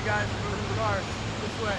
you guys for moving the cars this way.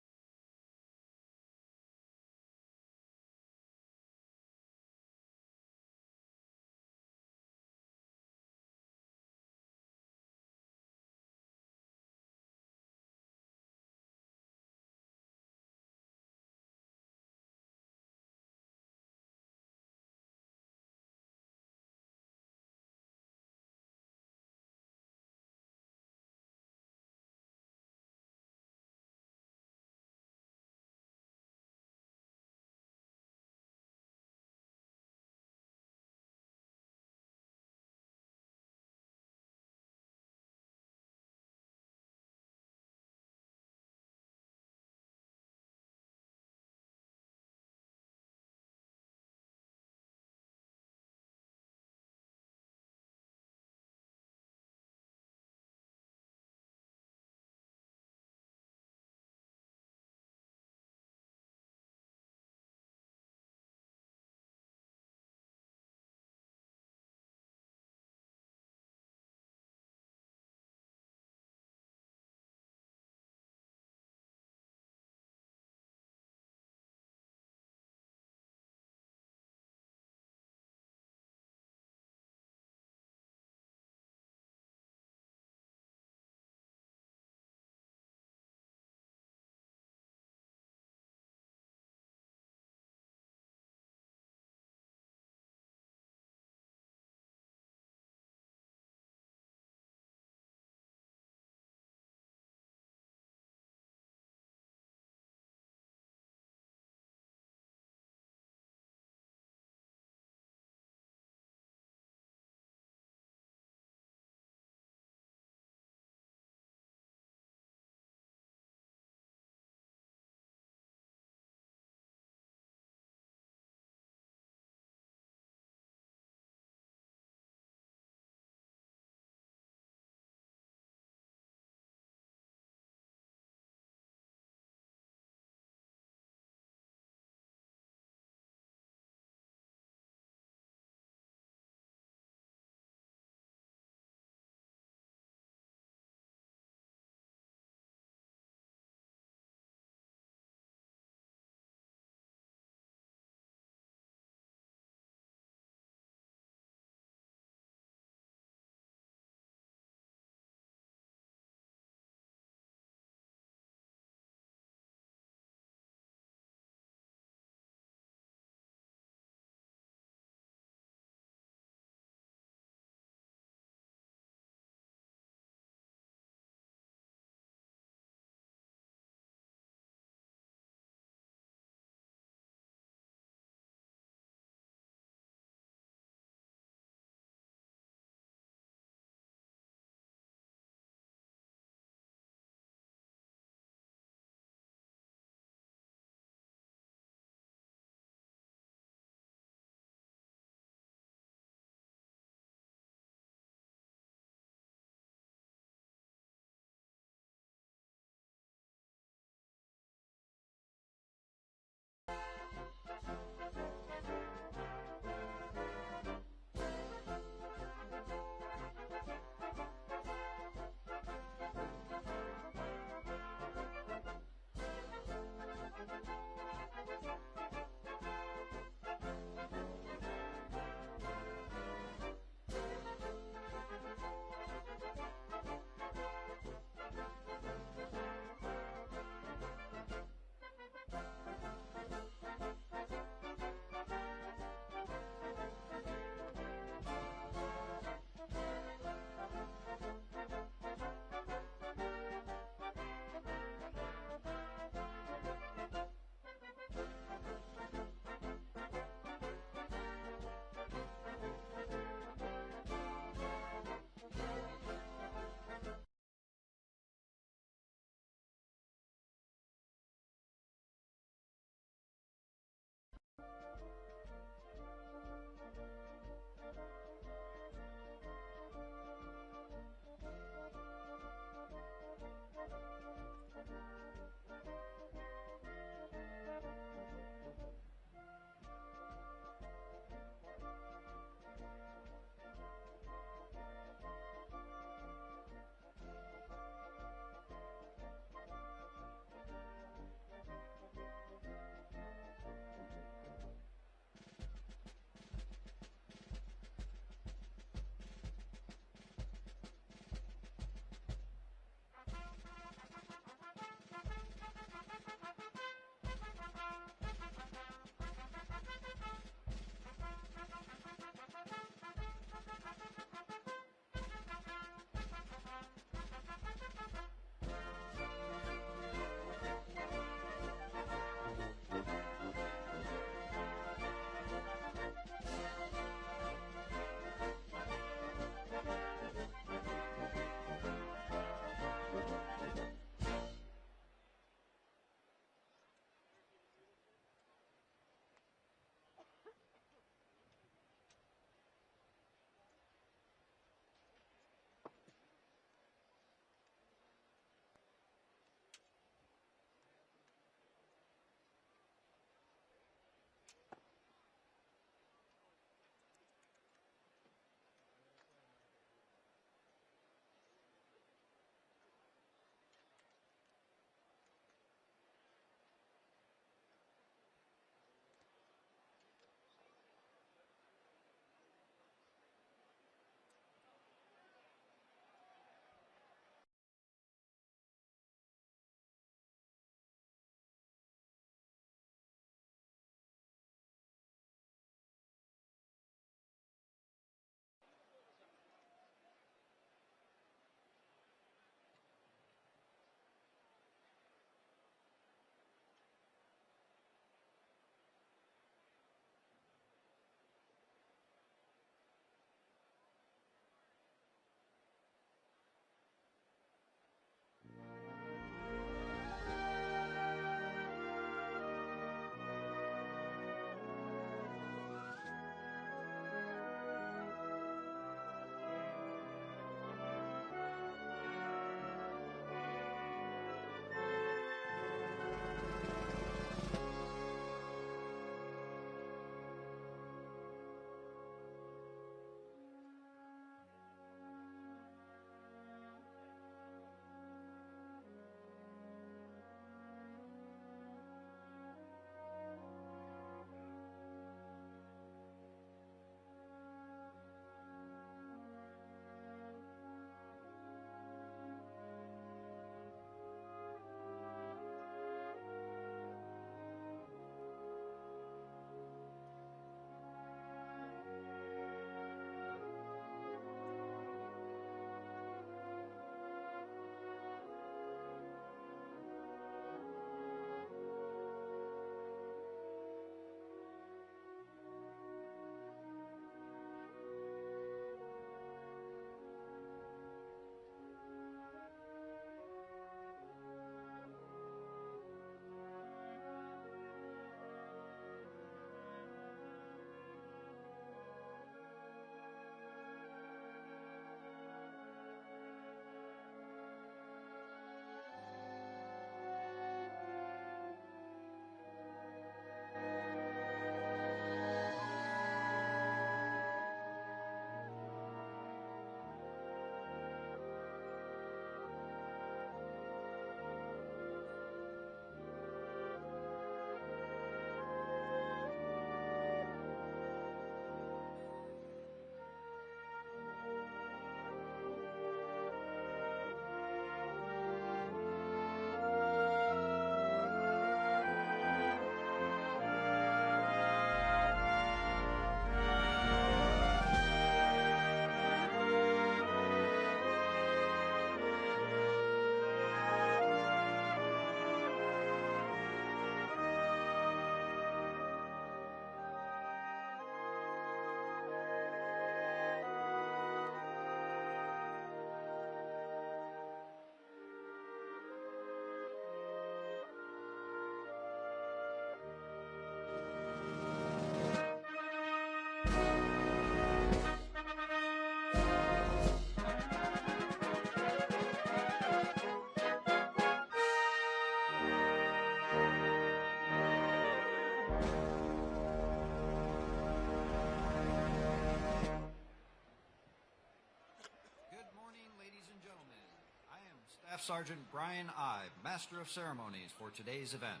Staff Sergeant Brian Ibe, Master of Ceremonies for today's event.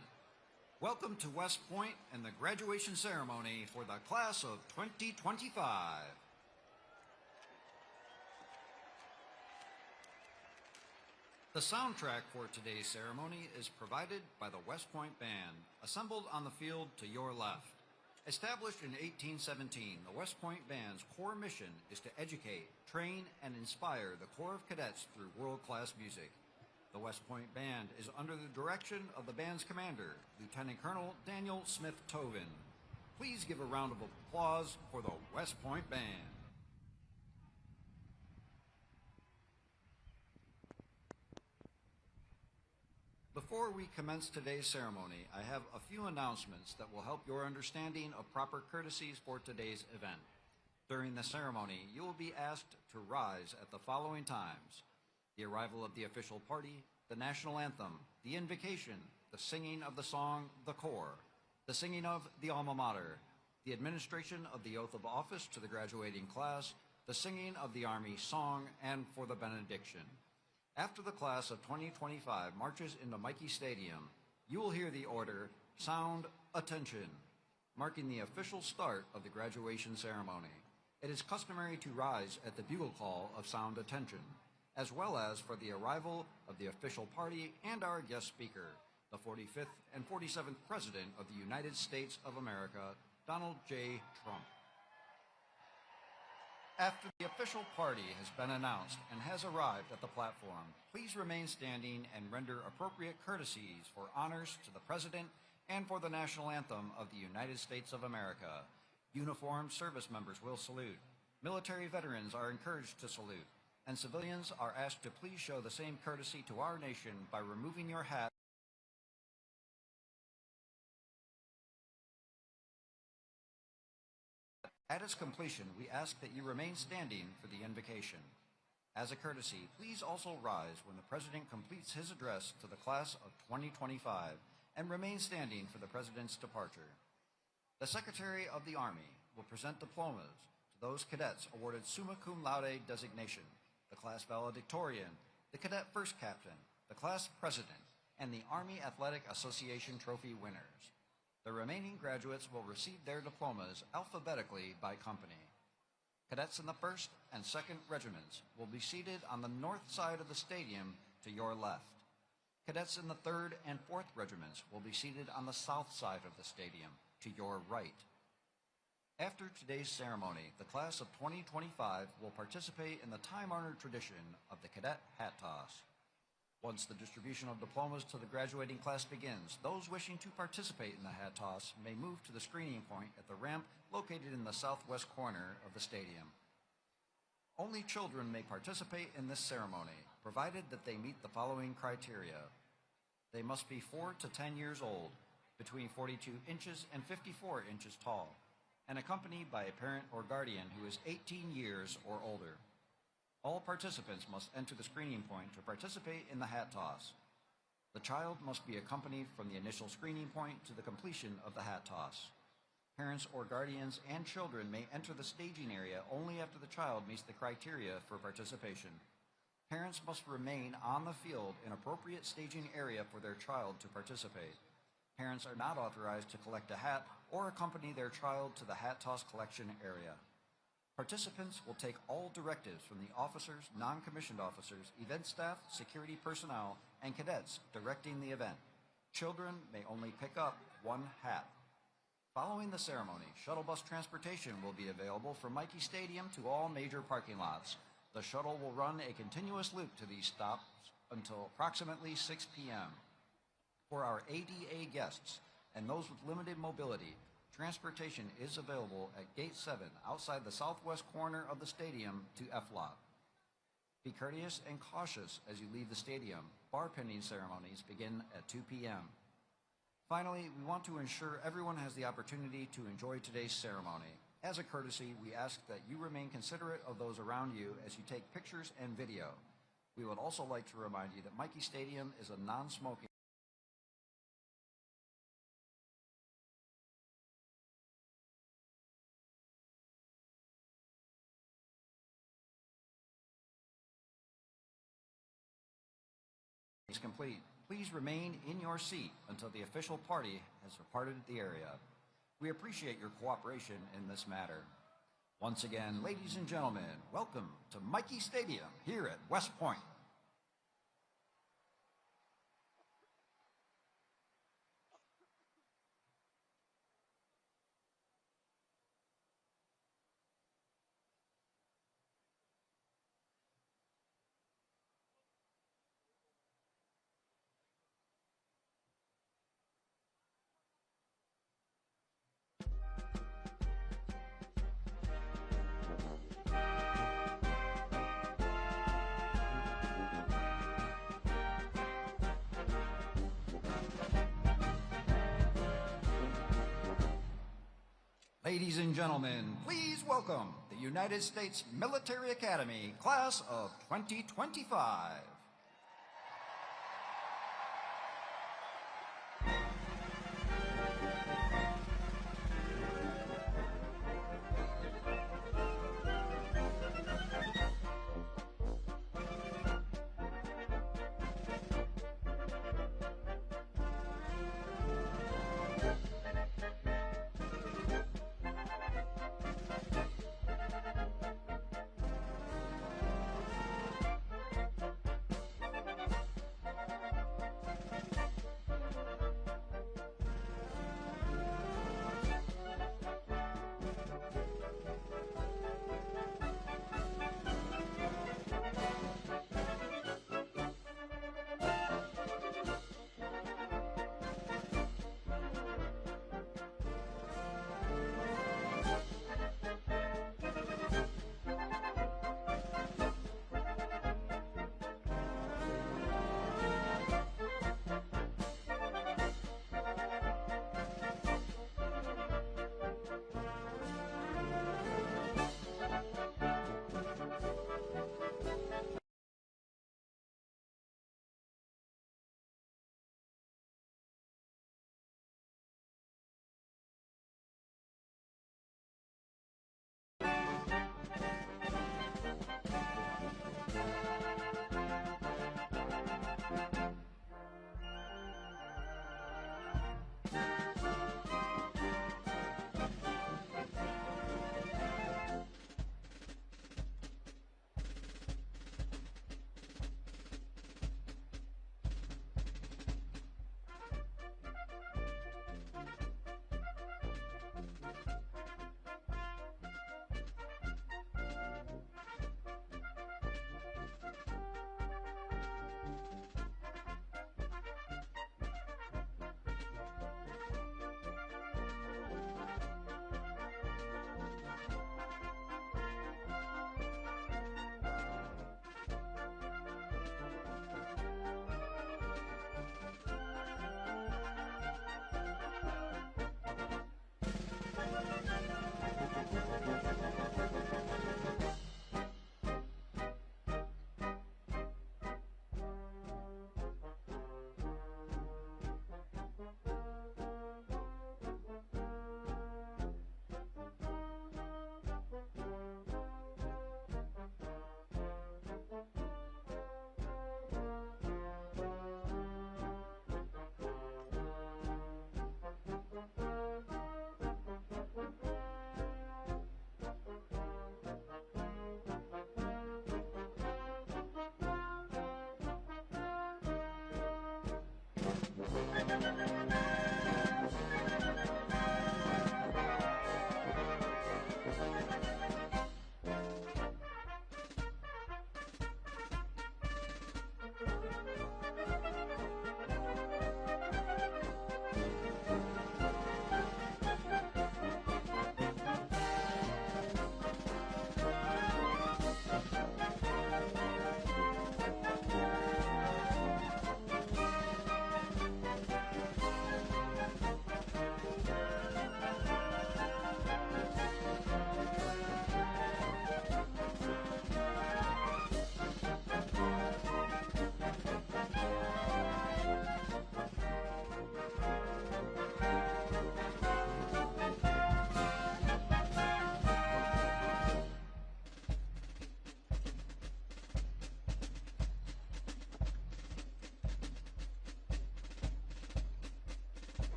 Welcome to West Point and the graduation ceremony for the class of 2025. The soundtrack for today's ceremony is provided by the West Point Band, assembled on the field to your left. Established in 1817, the West Point Band's core mission is to educate, train, and inspire the Corps of Cadets through world-class music. The West Point Band is under the direction of the band's commander, Lieutenant Colonel Daniel Smith Tovin. Please give a round of applause for the West Point Band. Before we commence today's ceremony, I have a few announcements that will help your understanding of proper courtesies for today's event. During the ceremony, you will be asked to rise at the following times: the arrival of the official party, the national anthem, the invocation, the singing of the song, The Corps, the singing of the Alma Mater, the administration of the oath of office to the graduating class, the singing of the Army song, and for the benediction. After the class of 2025 marches into Michie Stadium, you will hear the order, Sound Attention, marking the official start of the graduation ceremony. It is customary to rise at the bugle call of Sound Attention, as well as for the arrival of the official party and our guest speaker, the 45th and 47th President of the United States of America, Donald J. Trump. After the official party has been announced and has arrived at the platform, please remain standing and render appropriate courtesies for honors to the President and for the national anthem of the United States of America. Uniformed service members will salute. Military veterans are encouraged to salute, and civilians are asked to please show the same courtesy to our nation by removing your hat. At its completion, we ask that you remain standing for the invocation. As a courtesy, please also rise when the President completes his address to the class of 2025 and remain standing for the President's departure. The Secretary of the Army will present diplomas to those cadets awarded summa cum laude designation, the class valedictorian, the cadet first captain, the class president, and the Army Athletic Association trophy winners. The remaining graduates will receive their diplomas alphabetically by company. Cadets in the 1st and 2nd Regiments will be seated on the north side of the stadium to your left. Cadets in the 3rd and 4th Regiments will be seated on the south side of the stadium to your right. After today's ceremony, the class of 2025 will participate in the time-honored tradition of the cadet hat toss. Once the distribution of diplomas to the graduating class begins, those wishing to participate in the hat toss may move to the screening point at the ramp located in the southwest corner of the stadium. Only children may participate in this ceremony, provided that they meet the following criteria. They must be 4 to 10 years old, between 42 inches and 54 inches tall, and accompanied by a parent or guardian who is 18 years or older. All participants must enter the screening point to participate in the hat toss. The child must be accompanied from the initial screening point to the completion of the hat toss. Parents or guardians and children may enter the staging area only after the child meets the criteria for participation. Parents must remain on the field in appropriate staging area for their child to participate. Parents are not authorized to collect a hat or accompany their child to the hat toss collection area. Participants will take all directives from the officers, non-commissioned officers, event staff, security personnel, and cadets directing the event. Children may only pick up one hat. Following the ceremony, shuttle bus transportation will be available from Michie Stadium to all major parking lots. The shuttle will run a continuous loop to these stops until approximately 6 p.m. For our ADA guests and those with limited mobility, transportation is available at Gate 7 outside the southwest corner of the stadium to F-Lot. Be courteous and cautious as you leave the stadium. Bartending ceremonies begin at 2 p.m. Finally, we want to ensure everyone has the opportunity to enjoy today's ceremony. As a courtesy, we ask that you remain considerate of those around you as you take pictures and video. We would also like to remind you that Michie Stadium is a non-smoking is complete. Please remain in your seat until the official party has departed the area. We appreciate your cooperation in this matter. Once again, ladies and gentlemen, welcome to Michie Stadium here at West Point. Ladies and gentlemen, please welcome the United States Military Academy Class of 2025.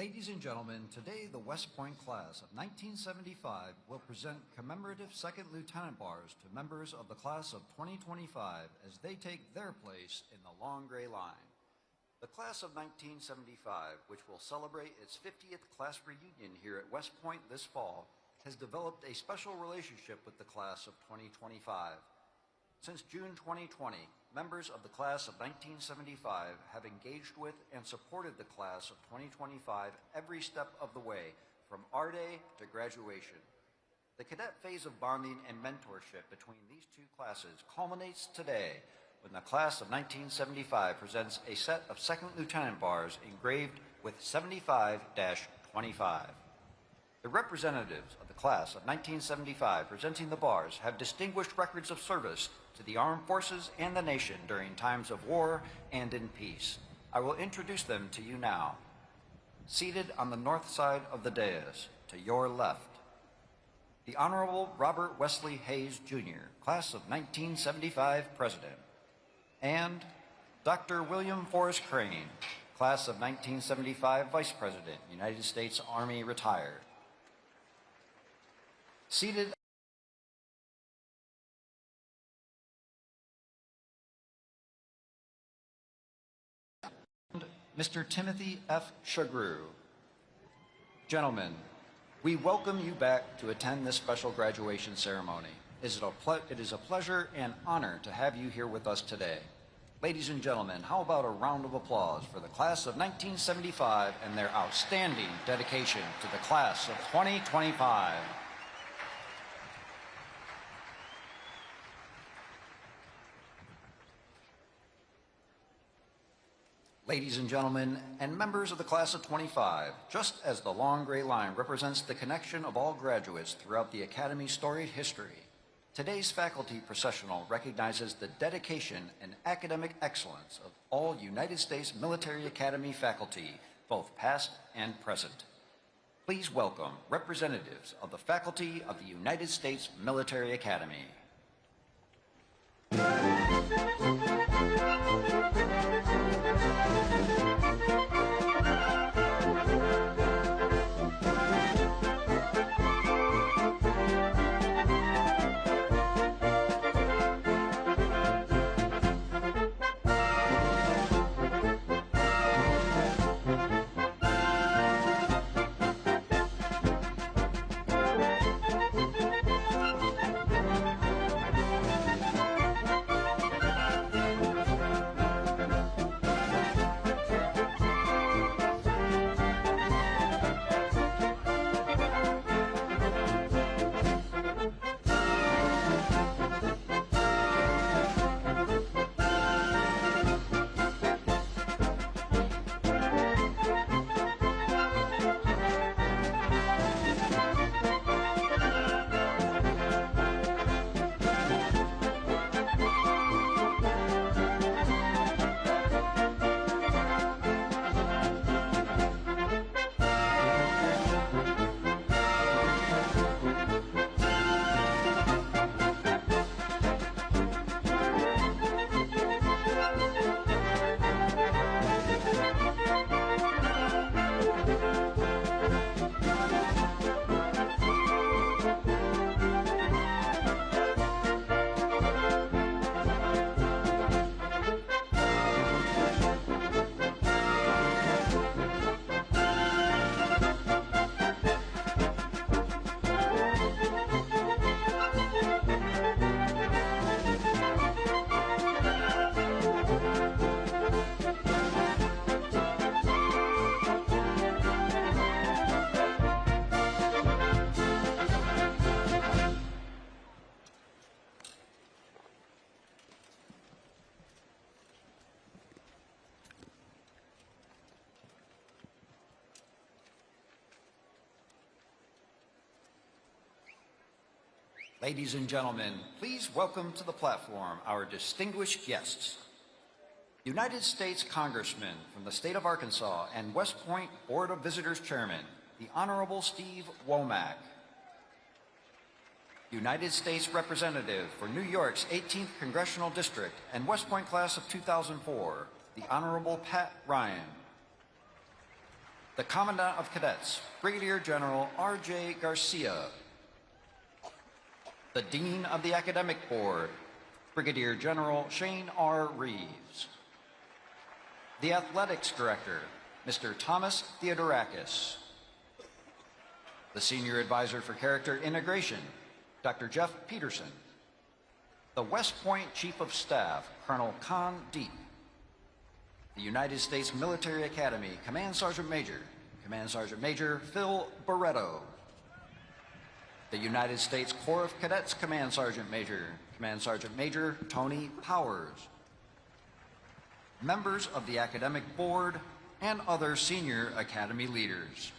Ladies and gentlemen, today the West Point class of 1975 will present commemorative second lieutenant bars to members of the class of 2025 as they take their place in the long gray line. The class of 1975, which will celebrate its 50th class reunion here at West Point this fall, has developed a special relationship with the class of 2025. Since June 2020, members of the class of 1975 have engaged with and supported the class of 2025 every step of the way, from our day to graduation. The cadet phase of bonding and mentorship between these two classes culminates today when the class of 1975 presents a set of second lieutenant bars engraved with 75-25. The representatives of the class of 1975 presenting the bars have distinguished records of service to the armed forces and the nation during times of war and in peace. I will introduce them to you now. Seated on the north side of the dais, to your left, the Honorable Robert Wesley Hayes, Jr., class of 1975 President, and Dr. William Forrest Crane, class of 1975 Vice President, United States Army, retired. Seated Mr. Timothy F. Shagru. Gentlemen, we welcome you back to attend this special graduation ceremony. It is a pleasure and honor to have you here with us today. Ladies and gentlemen, how about a round of applause for the class of 1975 and their outstanding dedication to the class of 2025. Ladies and gentlemen, and members of the class of 25, just as the long gray line represents the connection of all graduates throughout the Academy's storied history, today's faculty processional recognizes the dedication and academic excellence of all United States Military Academy faculty, both past and present. Please welcome representatives of the faculty of the United States Military Academy. Ladies and gentlemen, please welcome to the platform our distinguished guests. United States Congressman from the state of Arkansas and West Point Board of Visitors Chairman, the Honorable Steve Womack. United States Representative for New York's 18th Congressional District and West Point Class of 2004, the Honorable Pat Ryan. the Commandant of Cadets, Brigadier General R.J. Garcia, the Dean of the Academic Board, Brigadier General Shane R. Reeves, the Athletics Director, Mr. Thomas Theodorakis, the Senior Advisor for Character Integration, Dr. Jeff Peterson, the West Point Chief of Staff, Colonel Con Deep, the United States Military Academy Command Sergeant Major Phil Barretto, the United States Corps of Cadets Command Sergeant Major Tony Powers, members of the Academic Board, and other senior Academy leaders.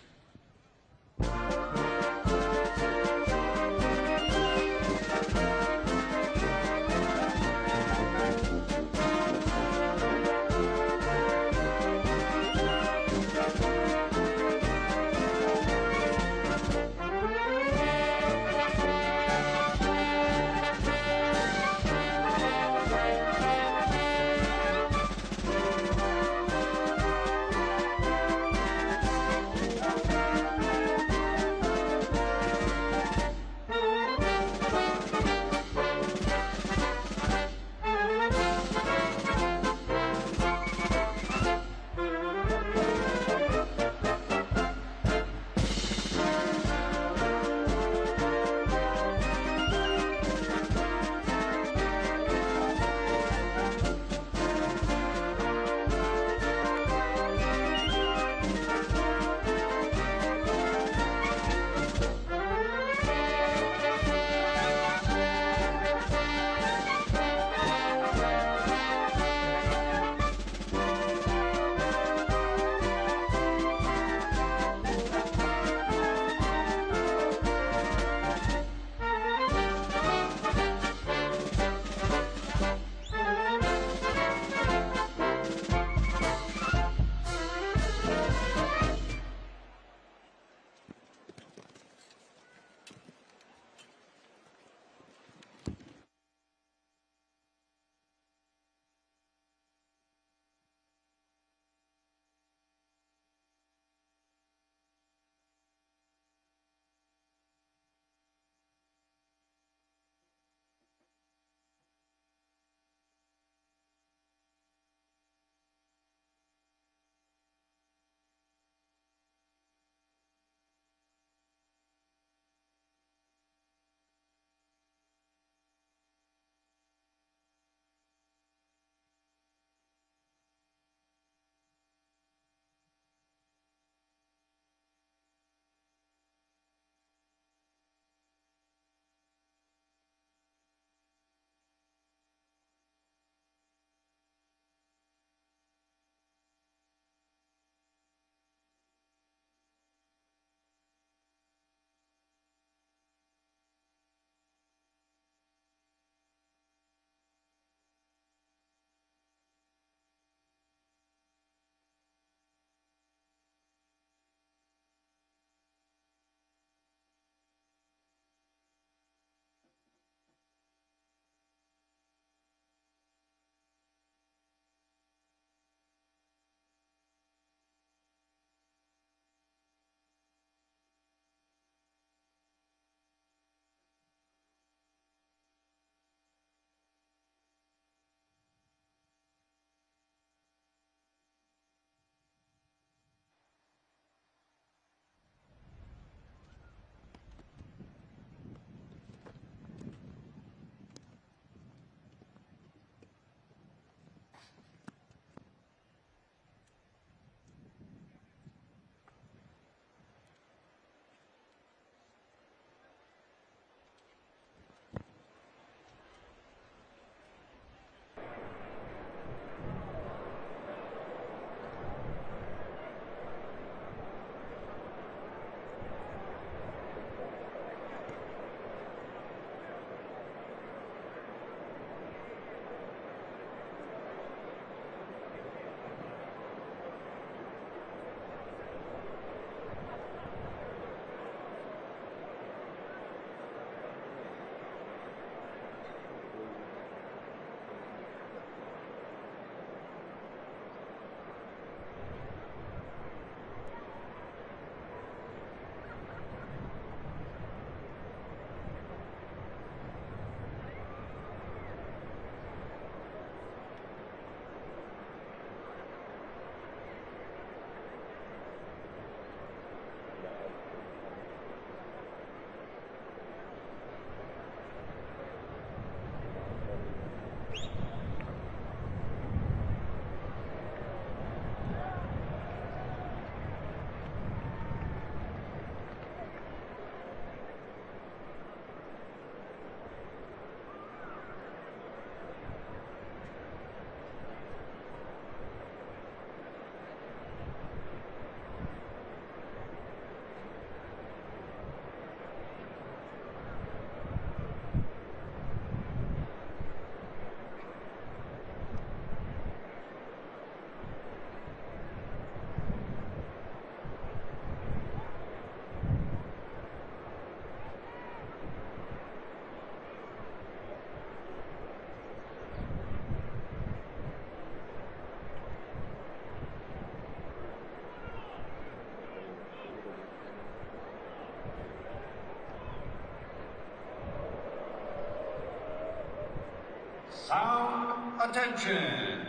Sound attention.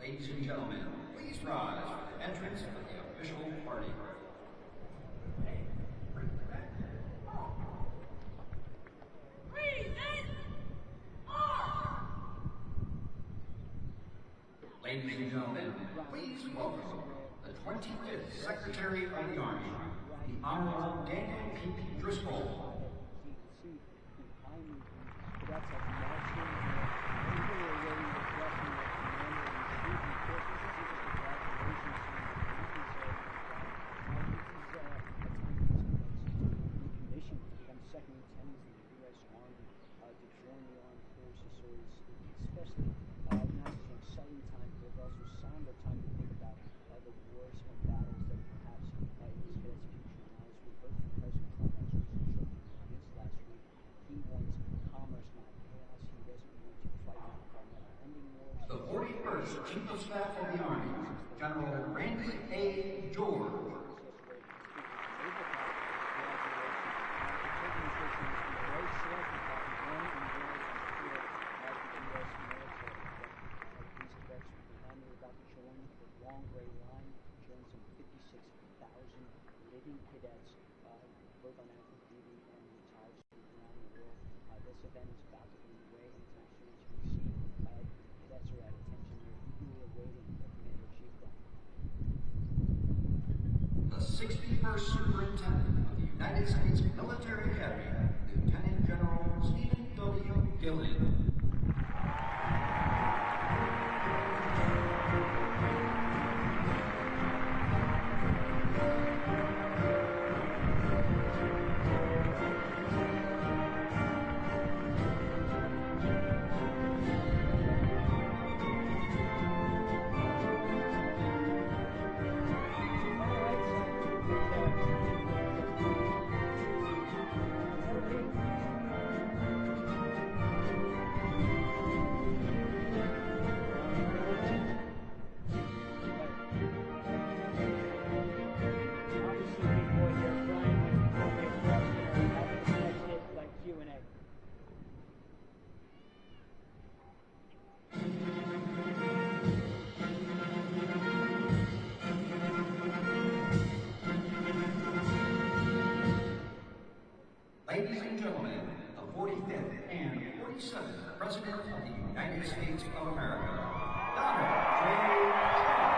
Ladies and gentlemen, please rise for the entrance of the official party. Ladies and gentlemen, please welcome the 25th Secretary of the Army, the Honorable Daniel P. Driscoll. The 41st Chief of Staff of the Army, General Randy A. George. The 61st Superintendent of the United States Military Academy, Lieutenant General Stephen W. Gillen. Ladies and gentlemen, the 45th and 47th President of the United States of America, Donald J. Trump.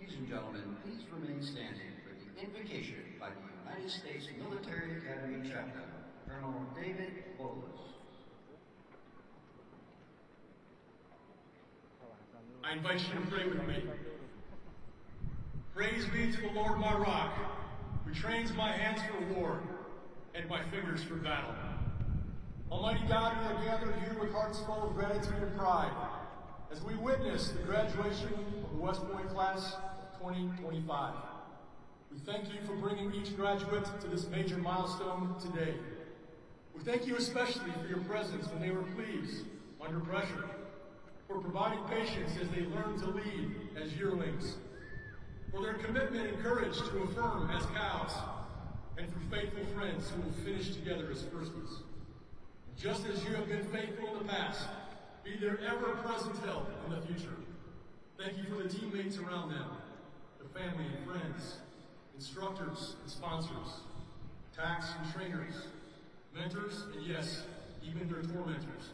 Ladies and gentlemen, please remain standing for the invocation by the United States Military Academy Chaplain, Colonel David Bolas. I invite you to pray with me. Praise be to the Lord my rock, who trains my hands for war and my fingers for battle. Almighty God, we are gathered here with hearts full of gratitude and pride as we witness the graduation of the West Point class of 2025. We thank you for bringing each graduate to this major milestone today. We thank you especially for your presence when they were pleased under pressure, for providing patience as they learn to lead as yearlings, for their commitment and courage to affirm as cows, and for faithful friends who will finish together as firsties. Just as you have been faithful in the past, be their ever-present help in the future. Thank you for the teammates around them, the family and friends, instructors and sponsors, tax and trainers, mentors, and yes, even their tormentors,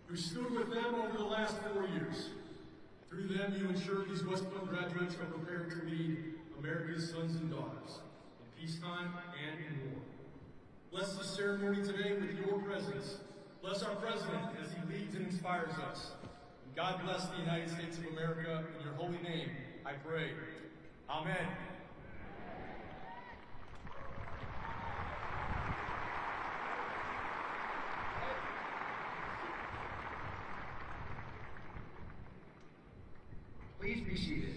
who stood with them over the last 4 years. Through them, you ensure these West Point graduates are prepared to lead America's sons and daughters in peacetime and in war. Bless the ceremony today with your presence. Bless our president as he leads and inspires us. And God bless the United States of America. In your holy name, I pray. Amen. Please be seated.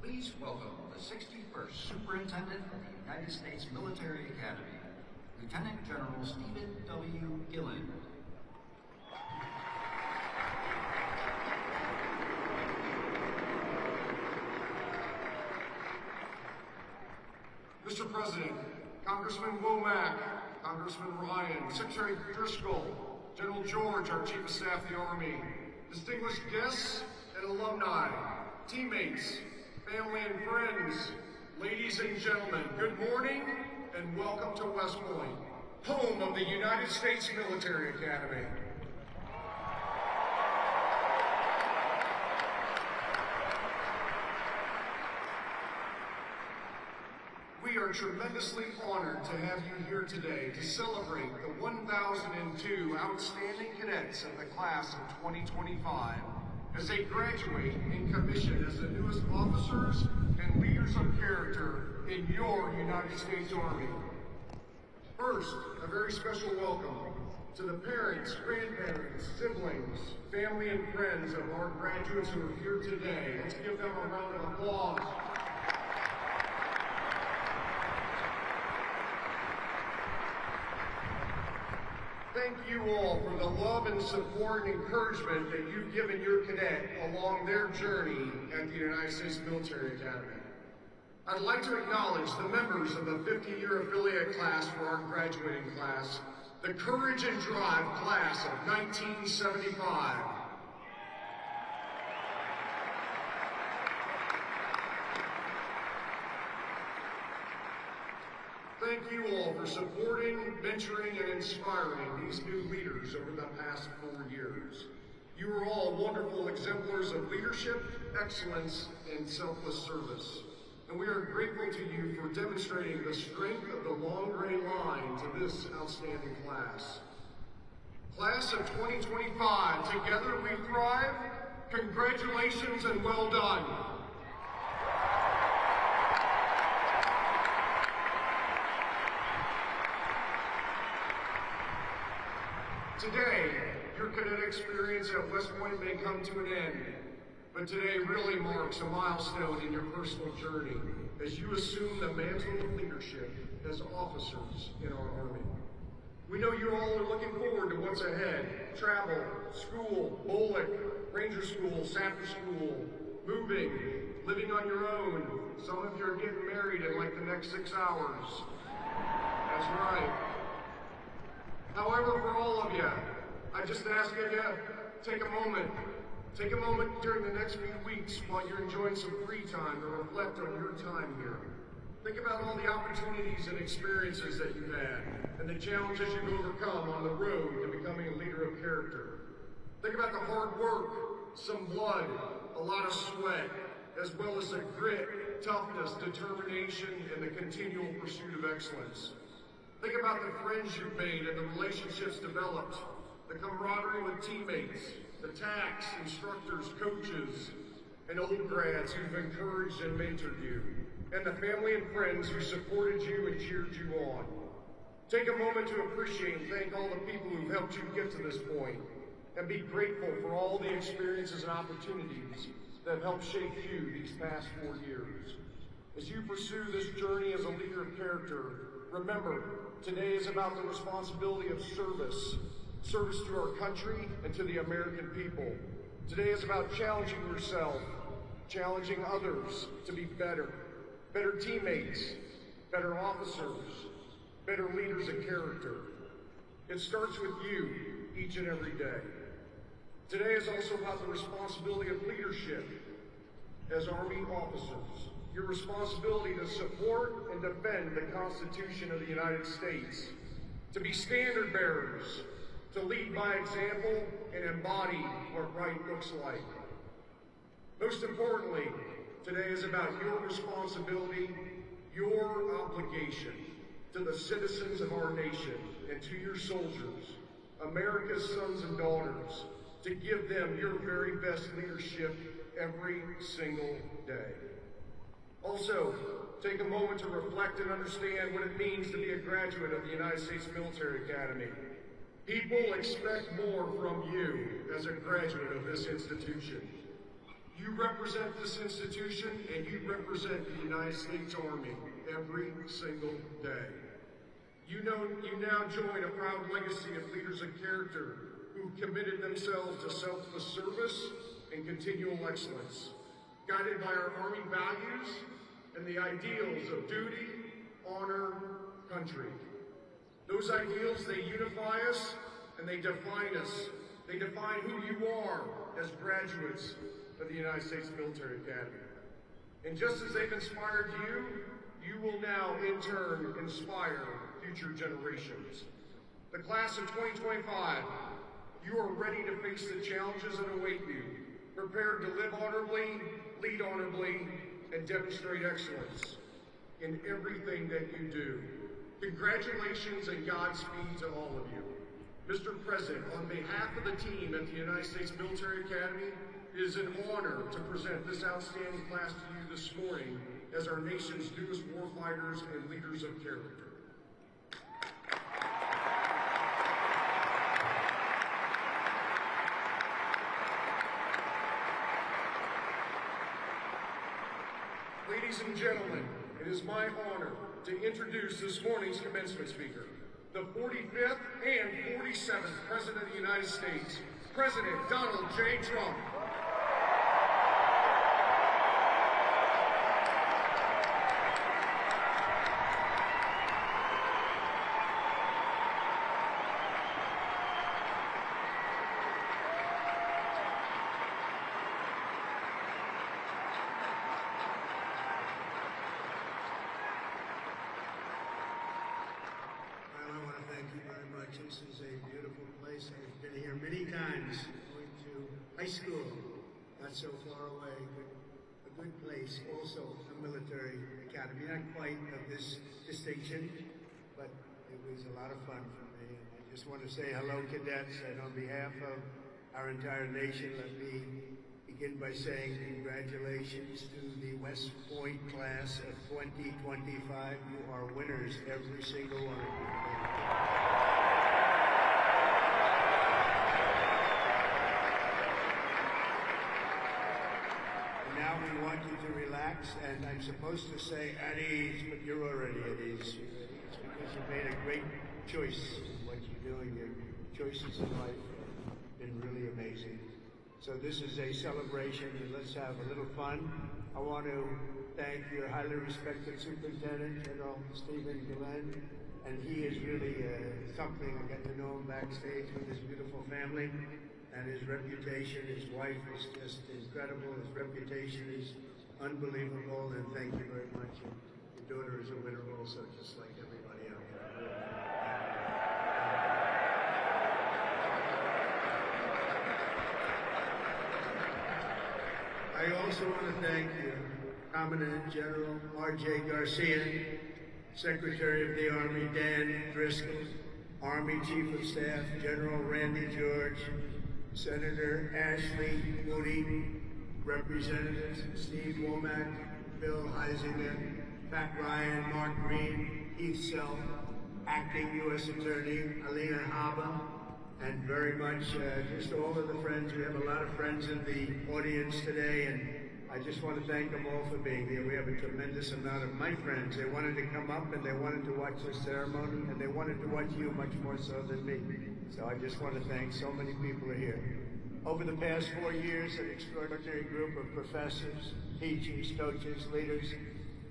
Please welcome the 61st Superintendent of the United States Military Academy, Lieutenant General Stephen W. Gilland. Mr. President, Congressman Womack, Congressman Ryan, Secretary Driscoll, General George, our Chief of Staff of the Army, distinguished guests and alumni, teammates, family and friends, ladies and gentlemen, good morning and welcome to West Point, home of the United States Military Academy. We are tremendously honored to have you here today to celebrate the 1,002 outstanding cadets of the class of 2025 as they graduate and commission as the newest officers and leaders of character in your United States Army. First, a very special welcome to the parents, grandparents, siblings, family, and friends of our graduates who are here today. Let's give them a round of applause. Thank you all for the love and support and encouragement that you've given your cadet along their journey at the United States Military Academy. I'd like to acknowledge the members of the 50-year affiliate class for our graduating class, the Courage and Drive class of 1975. Thank you all for supporting, mentoring, and inspiring these new leaders over the past 4 years. You are all wonderful exemplars of leadership, excellence, and selfless service. And we are grateful to you for demonstrating the strength of the long gray line to this outstanding class. Class of 2025, together we thrive. Congratulations and well done. Today, your cadet experience at West Point may come to an end, but today really marks a milestone in your personal journey. as you assume the mantle of leadership as officers in our Army. We know you all are looking forward to what's ahead. Travel, school, bowling, ranger school, sapper school, moving, living on your own. Some of you are getting married in like the next 6 hours. That's right. However, for all of you, I just ask you to take a moment during the next few weeks while you're enjoying some free time to reflect on your time here. Think about all the opportunities and experiences that you've had and the challenges you've overcome on the road to becoming a leader of character. Think about the hard work, some blood, a lot of sweat, as well as the grit, toughness, determination, and the continual pursuit of excellence. Think about the friends you've made and the relationships developed, the camaraderie with teammates, the TACs, instructors, coaches, and old grads who've encouraged and mentored you, and the family and friends who supported you and cheered you on. Take a moment to appreciate and thank all the people who've helped you get to this point, and be grateful for all the experiences and opportunities that have helped shape you these past 4 years. As you pursue this journey as a leader of character, remember, today is about the responsibility of service to our country and to the American people. Today is about challenging yourself, challenging others to be better teammates, better officers, better leaders of character. It starts with you each and every day. Today is also about the responsibility of leadership as Army officers. Your responsibility to support and defend the Constitution of the United States, to be standard bearers, to lead by example and embody what right looks like. Most importantly, today is about your responsibility, your obligation to the citizens of our nation and to your soldiers, America's sons and daughters, to give them your very best leadership every single day. Also, take a moment to reflect and understand what it means to be a graduate of the United States Military Academy. People expect more from you as a graduate of this institution. You represent this institution and you represent the United States Army every single day. You now join a proud legacy of leaders of character who committed themselves to selfless service and continual excellence, guided by our Army values and the ideals of duty, honor, country. Those ideals, they unify us and they define us. They define who you are as graduates of the United States Military Academy. And just as they've inspired you, you will now in turn inspire future generations. The class of 2025, you are ready to face the challenges that await you, prepared to live honorably, lead honorably, and demonstrate excellence in everything that you do. Congratulations and Godspeed to all of you. Mr. President, on behalf of the team at the United States Military Academy, it is an honor to present this outstanding class to you this morning as our nation's newest warfighters and leaders of character. Ladies and gentlemen, it is my honor to introduce this morning's commencement speaker, the 45th and 47th President of the United States, President Donald J. Trump. This is a beautiful place. I've been here many times, going to high school, not so far away, but a good place. Also, a military academy, not quite of this distinction, but it was a lot of fun for me. And I just want to say hello, cadets, and on behalf of our entire nation, let me begin by saying congratulations to the West Point class of 2025. You are winners, every single one of you. Now we want want you to relax, and I'm supposed to say at ease, but you're already at ease. It's because you made a great choice in what you're doing. Your choices in life have been really amazing. So this is a celebration, and let's have a little fun. I want to thank your highly respected Superintendent, General Stephen Gillen, and he is really something. I got to know him backstage with his beautiful family. And his reputation, his wife is just incredible. His reputation is unbelievable. And thank you very much. And your daughter is a winner also, just like everybody out there. I also want to thank you, Commandant General R.J. Garcia, Secretary of the Army Dan Driscoll, Army Chief of Staff General Randy George, Senator Ashley Moody, Representatives Steve Womack, Bill Heisinger, Pat Ryan, Mark Green, Heath Self, Acting U.S. Attorney Alina Haba, and very much just all of the friends. We have a lot of friends in the audience today, and I just want to thank them all for being here. We have a tremendous amount of my friends. They wanted to come up and they wanted to watch the ceremony, and they wanted to watch you much more so than me. So I just want to thank so many people are here. Over the past 4 years, an extraordinary group of professors, teachers, coaches, leaders,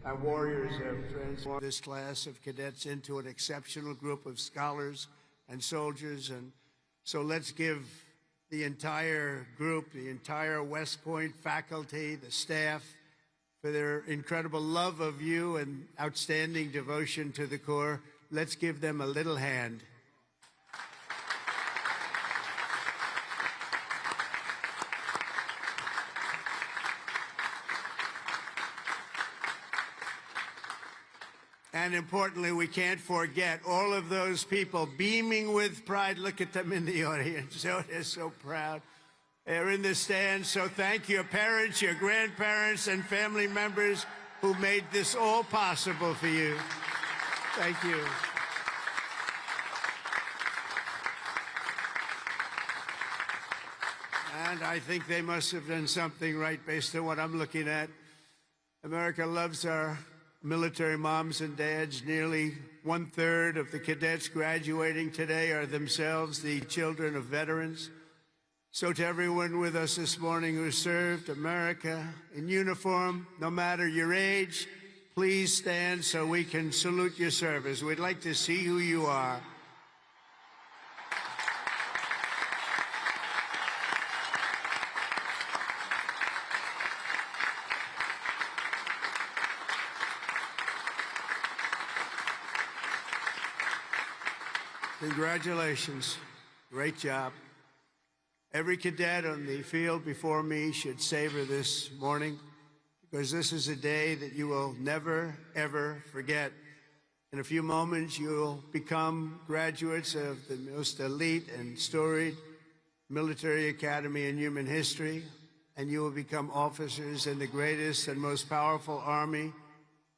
and warriors have transformed this class of cadets into an exceptional group of scholars and soldiers. And so let's give the entire group, the entire West Point faculty, the staff, for their incredible love of you and outstanding devotion to the Corps. Let's give them a little hand. And importantly, we can't forget all of those people beaming with pride. Look at them in the audience. Oh, they're so proud. They're in the stands. So thank your parents, your grandparents, and family members who made this all possible for you. Thank you. And I think they must have done something right based on what I'm looking at. America loves our military moms and dads. Nearly 1/3 of the cadets graduating today are themselves the children of veterans. So to everyone with us this morning who served America in uniform, no matter your age, please stand so we can salute your service. We'd like to see who you are. Congratulations. Great job. Every cadet on the field before me should savor this morning, because this is a day that you will never, ever forget. In a few moments, you'll become graduates of the most elite and storied military academy in human history, and you will become officers in the greatest and most powerful army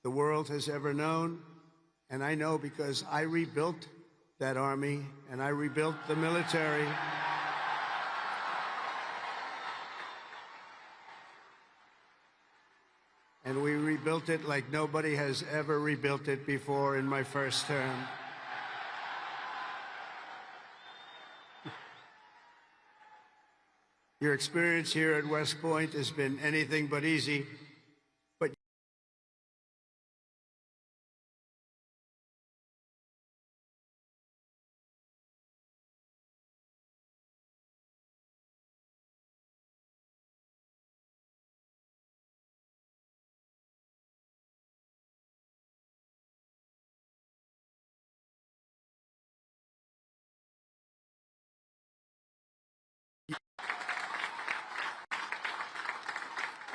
the world has ever known. And I know because I rebuilt that army, and I rebuilt the military. And we rebuilt it like nobody has ever rebuilt it before in my first term. Your experience here at West Point has been anything but easy.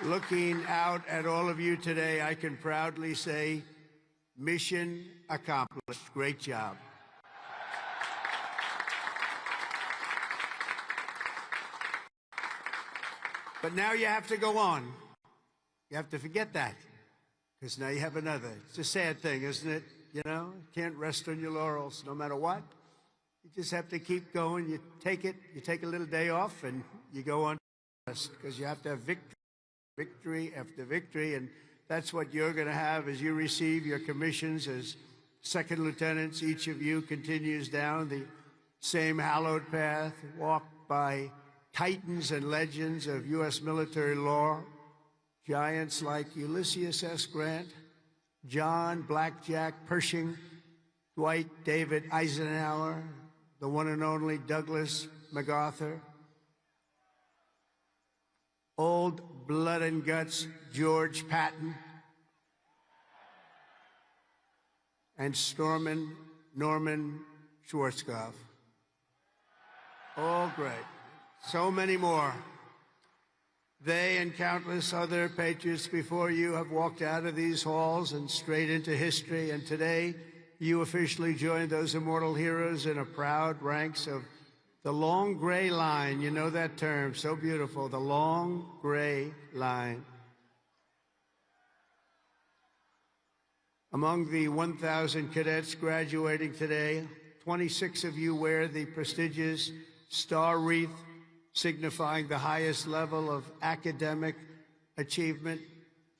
Looking out at all of you today, I can proudly say, mission accomplished. Great job. But now you have to go on. You have to forget that, because now you have another. It's a sad thing, isn't it? You know, you can't rest on your laurels no matter what. You just have to keep going. You take a little day off, and you go on, because you have to have victory victory after victory, and that's what you're going to have as you receive your commissions as second lieutenants. Each of you continues down the same hallowed path, walked by titans and legends of U.S. military lore, giants like Ulysses S. Grant, John Blackjack Pershing, Dwight David Eisenhower, the one and only Douglas MacArthur, old blood and guts George Patton, and Norman Schwarzkopf. All great. So many more. They and countless other patriots before you have walked out of these halls and straight into history, and today you officially join those immortal heroes in a proud ranks of the long gray line. You know that term, so beautiful, the long gray line. Among the 1,000 cadets graduating today, 26 of you wear the prestigious star wreath signifying the highest level of academic achievement.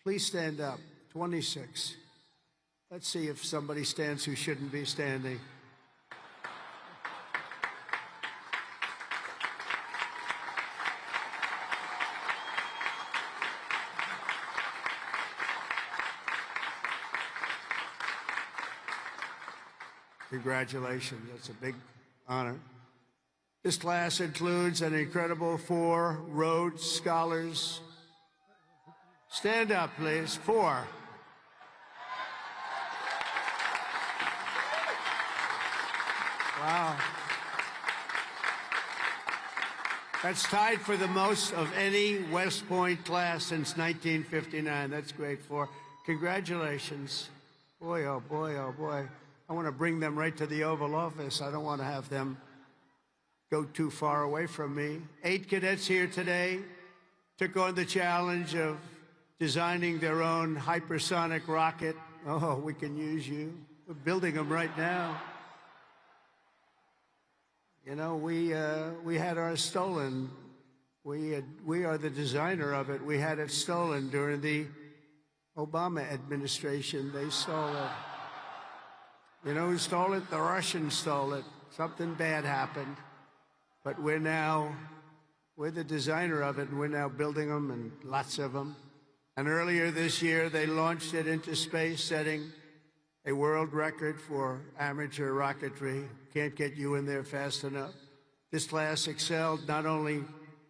Please stand up. 26. Let's see if somebody stands who shouldn't be standing. Congratulations. That's a big honor. This class includes an incredible 4 Rhodes Scholars. Stand up, please. 4. Wow. That's tied for the most of any West Point class since 1959. That's great. 4. Congratulations. Boy, oh boy, oh boy. I want to bring them right to the Oval Office. I don't want to have them go too far away from me. 8 cadets here today took on the challenge of designing their own hypersonic rocket. Oh, we can use you. We're building them right now. You know, we had ours stolen. We are the designer of it. We had it stolen during the Obama administration. They stole it. You know who stole it? The Russians stole it. Something bad happened. But we're the designer of it, and we're now building them, and lots of them. And earlier this year, they launched it into space, setting a world record for amateur rocketry. Can't get you in there fast enough. This class excelled not only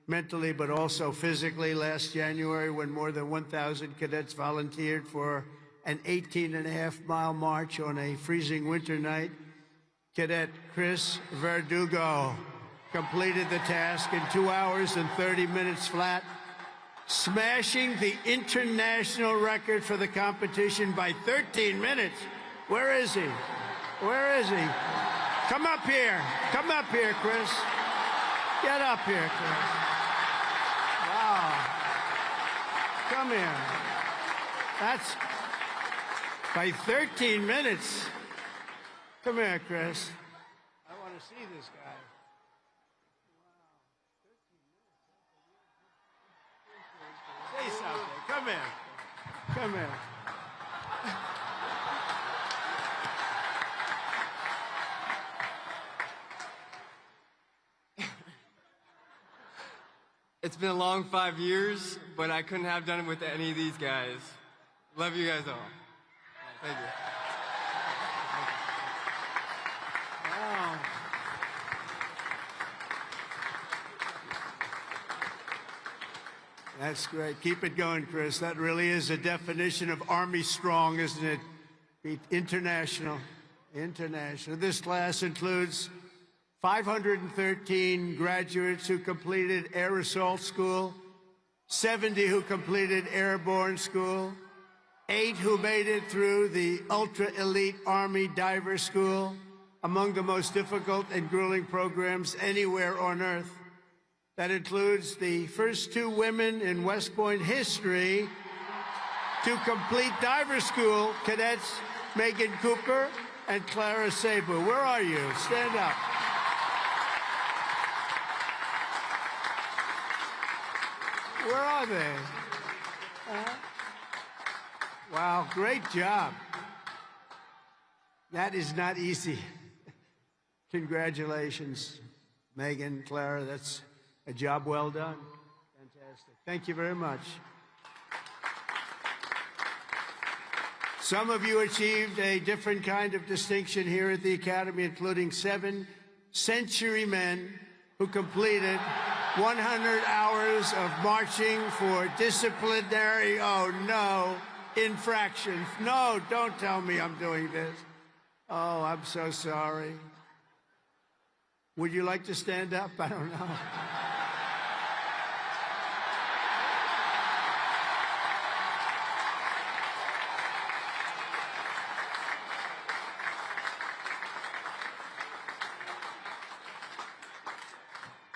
mentally, but also physically. Last January, when more than 1,000 cadets volunteered for an 18.5-mile march on a freezing winter night, Cadet Chris Verdugo completed the task in 2 hours and 30 minutes flat, smashing the international record for the competition by 13 minutes. Where is he? Where is he? Come up here. Come up here, Chris. Get up here, Chris. Wow. Come here. That's by 13 minutes. Come here, Chris. I want to see this guy. Wow. 13 minutes. Say something. Come here. Come here. It's been a long 5 years, but I couldn't have done it with any of these guys. Love you guys all. Thank you. Wow. That's great. Keep it going, Chris. That really is a definition of Army strong, isn't it? International. International. This class includes 513 graduates who completed Air Assault School, 70 who completed Airborne School, 8 who made it through the ultra-elite Army Diver School, among the most difficult and grueling programs anywhere on Earth. That includes the first 2 women in West Point history to complete diver school, cadets Megan Cooper and Clara Sabu. Where are you? Stand up. Where are they? Wow, great job. That is not easy. Congratulations, Megan, Clara. That's a job well done. Fantastic. Thank you very much. Some of you achieved a different kind of distinction here at the Academy, including 7 century men who completed 100 hours of marching for disciplinary, oh no, infractions. No, don't tell me I'm doing this. Oh, I'm so sorry. Would you like to stand up? I don't know.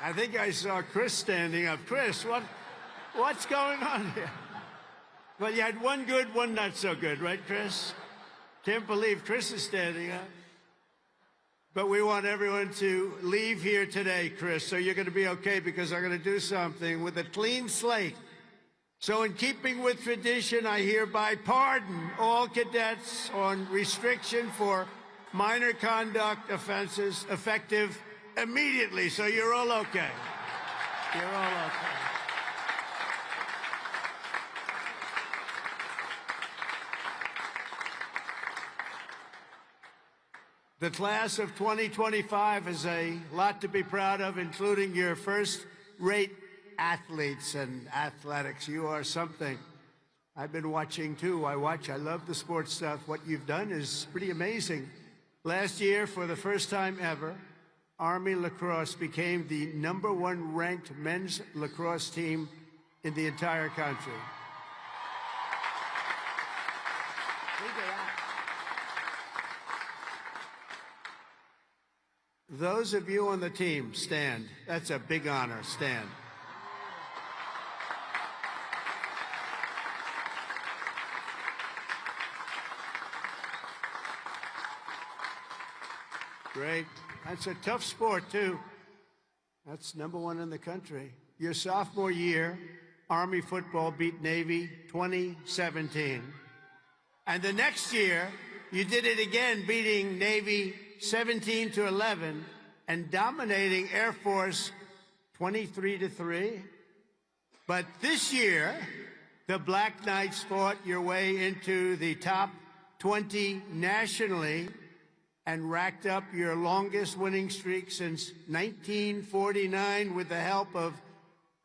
I think I saw Chris standing up. Chris, what's going on here? Well, you had one good, one not so good, right, Chris? Can't believe Chris is standing up. But we want everyone to leave here today, Chris, so you're going to be okay, because I'm going to do something with a clean slate. So in keeping with tradition, I hereby pardon all cadets on restriction for minor conduct offenses effective immediately, so you're all okay. You're all okay. The class of 2025 is a lot to be proud of, including your first-rate athletes and athletics. You are something. I've been watching, too. I love the sports stuff. What you've done is pretty amazing. Last year, for the first time ever, Army lacrosse became the #1 ranked men's lacrosse team in the entire country. Those of you on the team, stand. That's a big honor. Stand. Great. That's a tough sport, too. That's #1 in the country. Your sophomore year, Army football beat Navy 2017. And the next year, you did it again, beating Navy 17-11 and dominating Air Force 23-3. But this year, the Black Knights fought your way into the top 20 nationally and racked up your longest winning streak since 1949 with the help of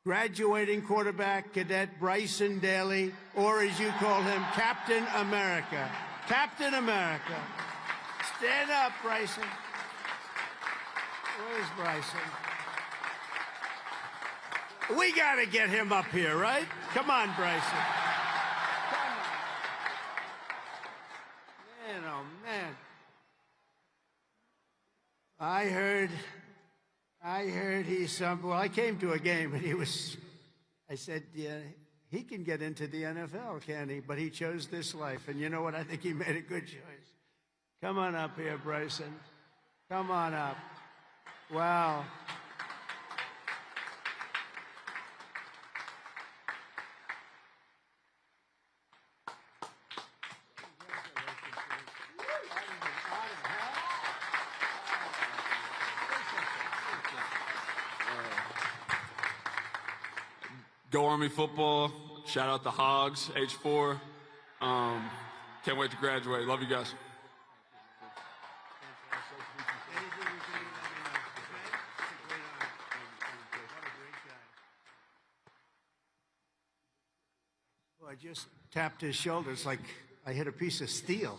graduating quarterback cadet Bryson Daly, or as you call him, Captain America. Captain America. Stand up, Bryson. Where's Bryson? We got to get him up here, right? Come on, Bryson. Come on. Man, oh, man. I heard he's well, I came to a game and I said, yeah, he can get into the NFL, can he? But he chose this life. And you know what? I think he made a good choice. Come on up here, Bryson. Come on up. Wow. Go Army football. Shout out the Hogs, H4. Can't wait to graduate. Love you guys. Well, I just tapped his shoulders like I hit a piece of steel.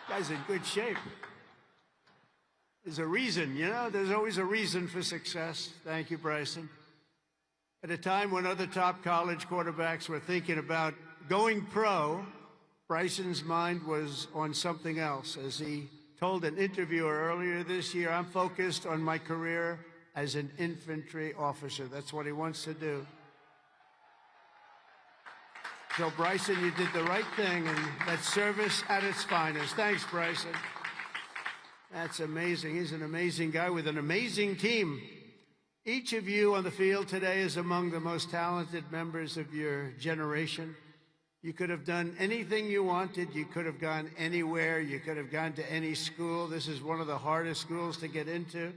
Guy's in good shape. There's a reason, you know? There's always a reason for success. Thank you, Bryson. At a time when other top college quarterbacks were thinking about going pro, Bryson's mind was on something else. As he told an interviewer earlier this year, I'm focused on my career as an infantry officer. That's what he wants to do. So, Bryson, you did the right thing, and that's service at its finest. Thanks, Bryson. That's amazing. He's an amazing guy with an amazing team. Each of you on the field today is among the most talented members of your generation. You could have done anything you wanted. You could have gone anywhere. You could have gone to any school. This is one of the hardest schools to get into.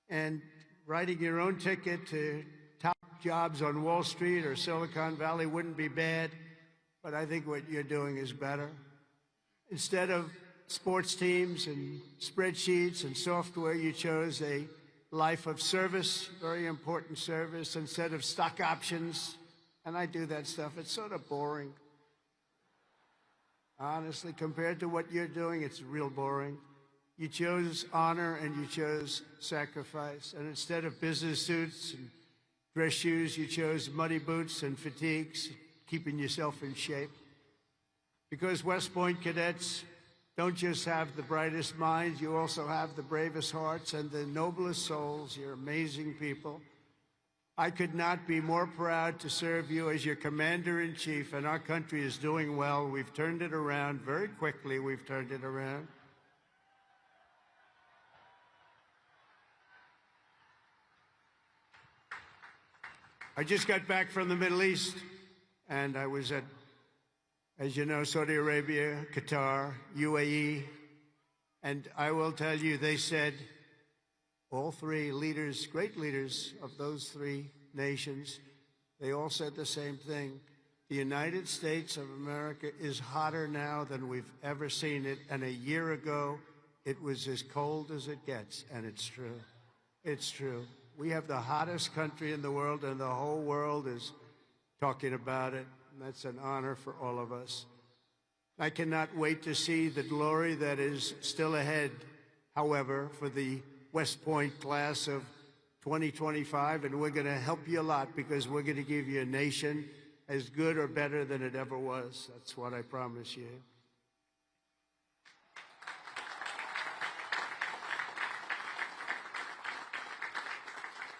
And writing your own ticket to top jobs on Wall Street or Silicon Valley wouldn't be bad, but I think what you're doing is better. Instead of sports teams and spreadsheets and software, you chose a life of service, very important service, instead of stock options. And I do that stuff. It's sort of boring. Honestly, compared to what you're doing, it's real boring. You chose honor and you chose sacrifice. And instead of business suits and dress shoes, you chose muddy boots and fatigues, keeping yourself in shape. Because West Point cadets don't just have the brightest minds, you also have the bravest hearts and the noblest souls. You're amazing people. I could not be more proud to serve you as your commander-in-chief, and our country is doing well. We've turned it around very quickly. We've turned it around. I just got back from the Middle East, and I was at, as you know, Saudi Arabia, Qatar, UAE, and I will tell you, they said, all three leaders, great leaders of those three nations, they all said the same thing. The United States of America is hotter now than we've ever seen it, and a year ago, it was as cold as it gets, and it's true. It's true. We have the hottest country in the world, and the whole world is talking about it, and that's an honor for all of us. I cannot wait to see the glory that is still ahead, however, for the West Point class of 2025, and we're going to help you a lot because we're going to give you a nation as good or better than it ever was. That's what I promise you.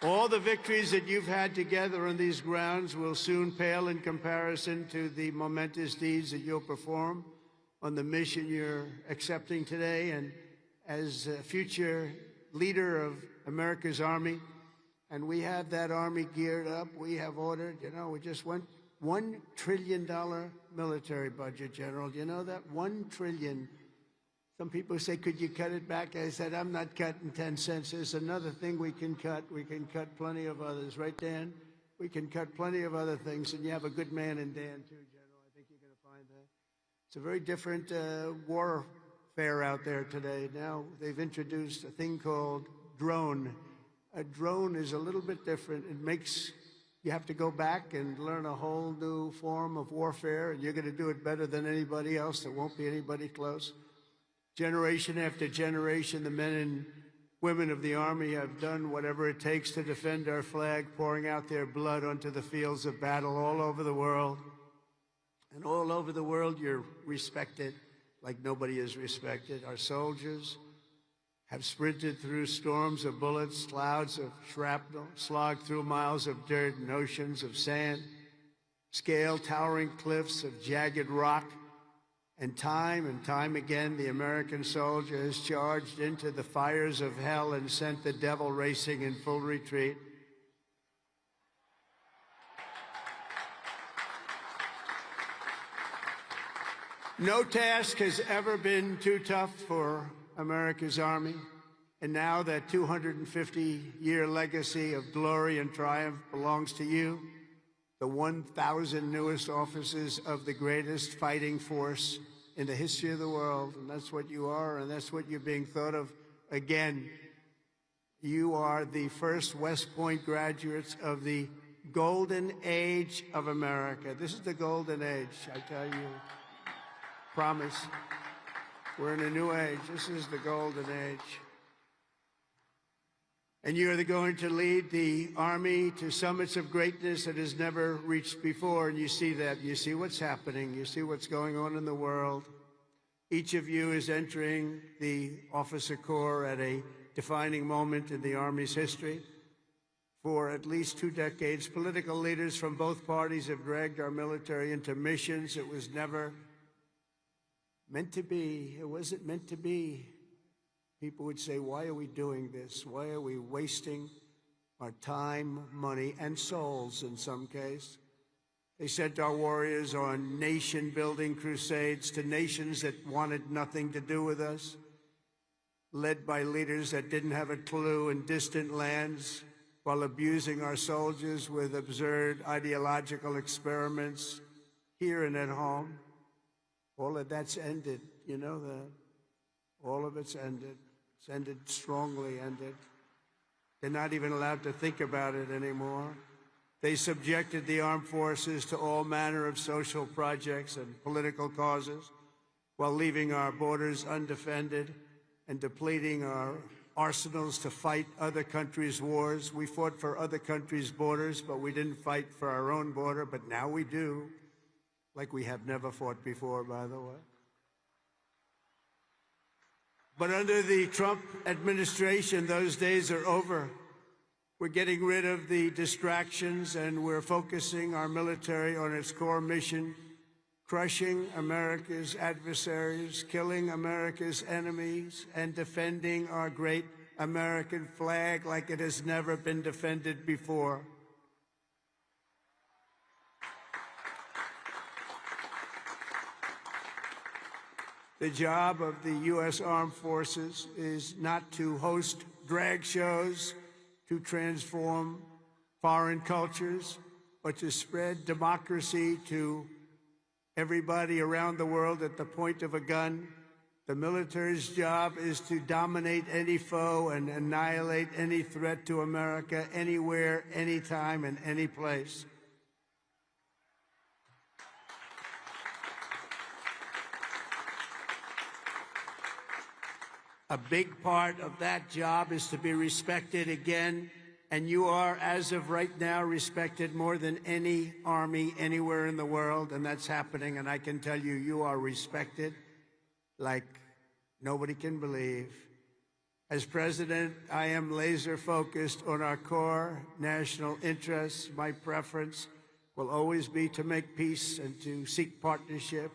All the victories that you've had together on these grounds will soon pale in comparison to the momentous deeds that you'll perform on the mission you're accepting today. And as a future leader of America's Army, and we have that Army geared up, we have ordered, you know, we just went $1 trillion military budget, General. Do you know that? $1 trillion. Some people say, could you cut it back? I said, I'm not cutting 10 cents. There's another thing we can cut. We can cut plenty of others. Right, Dan? We can cut plenty of other things. And you have a good man in Dan, too, General. I think you're going to find that. It's a very different warfare out there today. Now they've introduced a thing called drone. A drone is a little bit different. It makes you have to go back and learn a whole new form of warfare, and you're going to do it better than anybody else. There won't be anybody close. Generation after generation, the men and women of the Army have done whatever it takes to defend our flag, pouring out their blood onto the fields of battle all over the world. And all over the world, you're respected like nobody is respected. Our soldiers have sprinted through storms of bullets, clouds of shrapnel, slogged through miles of dirt and oceans of sand, scaled towering cliffs of jagged rock, and time again, the American soldier has charged into the fires of hell and sent the devil racing in full retreat. No task has ever been too tough for America's Army. And now that 250-year legacy of glory and triumph belongs to you, the 1,000 newest officers of the greatest fighting force in the history of the world. And that's what you are, and that's what you're being thought of. Again, you are the first West Point graduates of the golden age of America. This is the golden age, I tell you. Promise. We're in a new age. This is the golden age. And you are going to lead the Army to summits of greatness that has never reached before. And you see that. You see what's happening. You see what's going on in the world. Each of you is entering the officer corps at a defining moment in the Army's history. For at least 2 decades, political leaders from both parties have dragged our military into missions it was never meant to be. It wasn't meant to be. People would say, why are we doing this? Why are we wasting our time, money, and souls in some case. They sent our warriors on nation-building crusades to nations that wanted nothing to do with us, led by leaders that didn't have a clue in distant lands, while abusing our soldiers with absurd ideological experiments here and at home. All of that's ended, you know that. All of it's ended. It's ended, strongly ended. They're not even allowed to think about it anymore. They subjected the armed forces to all manner of social projects and political causes while leaving our borders undefended and depleting our arsenals to fight other countries' wars. We fought for other countries' borders, but we didn't fight for our own border, but now we do, like we have never fought before, by the way. But under the Trump administration, those days are over. We're getting rid of the distractions, and we're focusing our military on its core mission, crushing America's adversaries, killing America's enemies, and defending our great American flag like it has never been defended before. The job of the U.S. Armed Forces is not to host drag shows, to transform foreign cultures, but to spread democracy to everybody around the world at the point of a gun. The military's job is to dominate any foe and annihilate any threat to America, anywhere, anytime, and any place. A big part of that job is to be respected again, and you are, as of right now, respected more than any army anywhere in the world, and that's happening, and I can tell you, you are respected like nobody can believe. As president, I am laser-focused on our core national interests. My preference will always be to make peace and to seek partnership,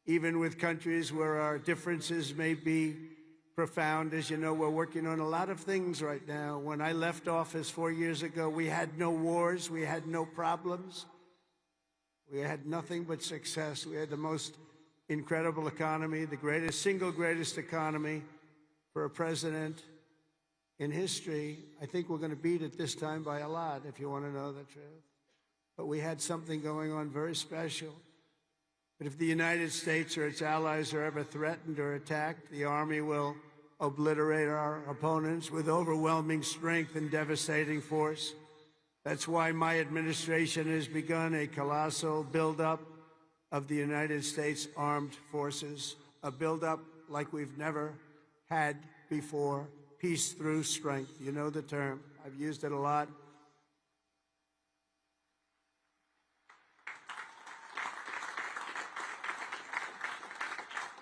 even with countries where our differences may be profound. As you know, we're working on a lot of things right now. When I left office 4 years ago, we had no wars, we had no problems. We had nothing but success. We had the most incredible economy, the single greatest economy for a president in history. I think we're going to beat it this time by a lot, if you want to know the truth. But we had something going on very special. But if the United States or its allies are ever threatened or attacked, the Army will obliterate our opponents with overwhelming strength and devastating force. That's why my administration has begun a colossal buildup of the United States Armed Forces, a buildup like we've never had before. Peace through strength. You know the term. I've used it a lot.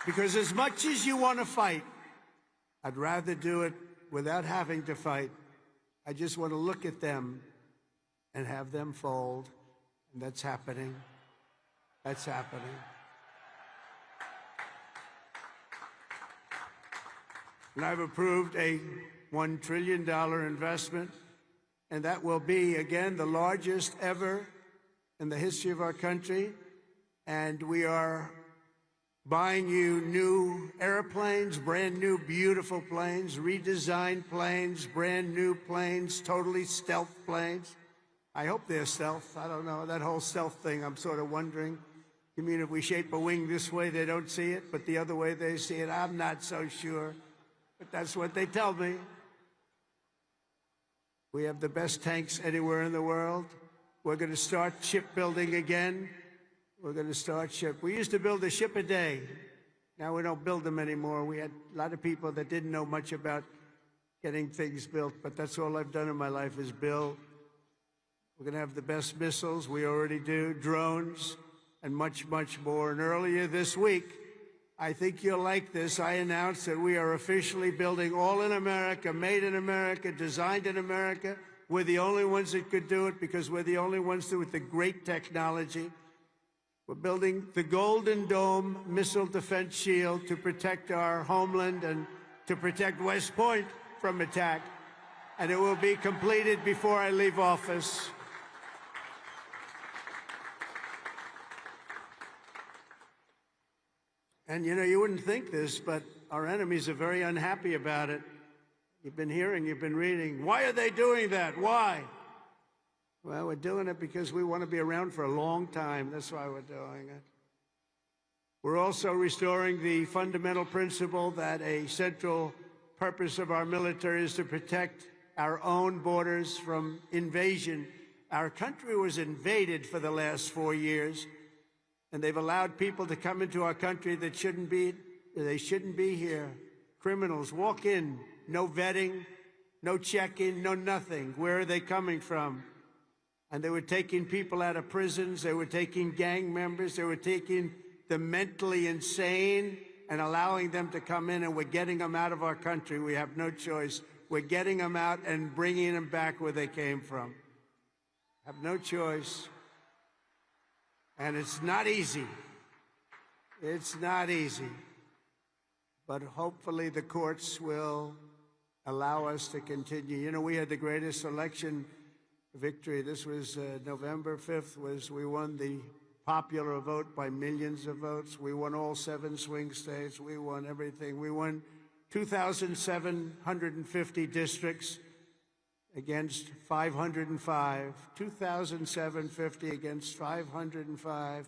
Because as much as you want to fight, I'd rather do it without having to fight. I just want to look at them and have them fold. And that's happening. That's happening. And I've approved a $1 trillion investment, and that will be, again, the largest ever in the history of our country. And we are buying you new airplanes, brand new, beautiful planes, redesigned planes, brand new planes, totally stealth planes. I hope they're stealth. I don't know. That whole stealth thing, I'm sort of wondering. You mean if we shape a wing this way, they don't see it, but the other way they see it? I'm not so sure. But that's what they tell me. We have the best tanks anywhere in the world. We're going to start shipbuilding again. We're going to start ship. We used to build a ship a day. Now we don't build them anymore. We had a lot of people that didn't know much about getting things built, but that's all I've done in my life is build. We're going to have the best missiles. We already do. Drones and much, much more. And earlier this week, I think you'll like this, I announced that we are officially building all in America, made in America, designed in America. We're the only ones that could do it because we're the only ones with the great technology. We're building the Golden Dome missile defense shield to protect our homeland and to protect West Point from attack. and it will be completed before I leave office. And you know, you wouldn't think this, but our enemies are very unhappy about it. You've been hearing, you've been reading. Why are they doing that? Why? Well, we're doing it because we want to be around for a long time. That's why we're doing it. We're also restoring the fundamental principle that a central purpose of our military is to protect our own borders from invasion. Our country was invaded for the last 4 years, and they've allowed people to come into our country that shouldn't be here. Criminals walk in, no vetting, no checking, no nothing. Where are they coming from? And they were taking people out of prisons, they were taking gang members, they were taking the mentally insane and allowing them to come in, and we're getting them out of our country. We have no choice. We're getting them out and bringing them back where they came from. Have no choice. And it's not easy. It's not easy. But hopefully the courts will allow us to continue. You know, we had the greatest election victory. This was November 5th, we won the popular vote by millions of votes. We won all 7 swing states. We won everything. We won 2,750 districts against 505. 2,750 against 505.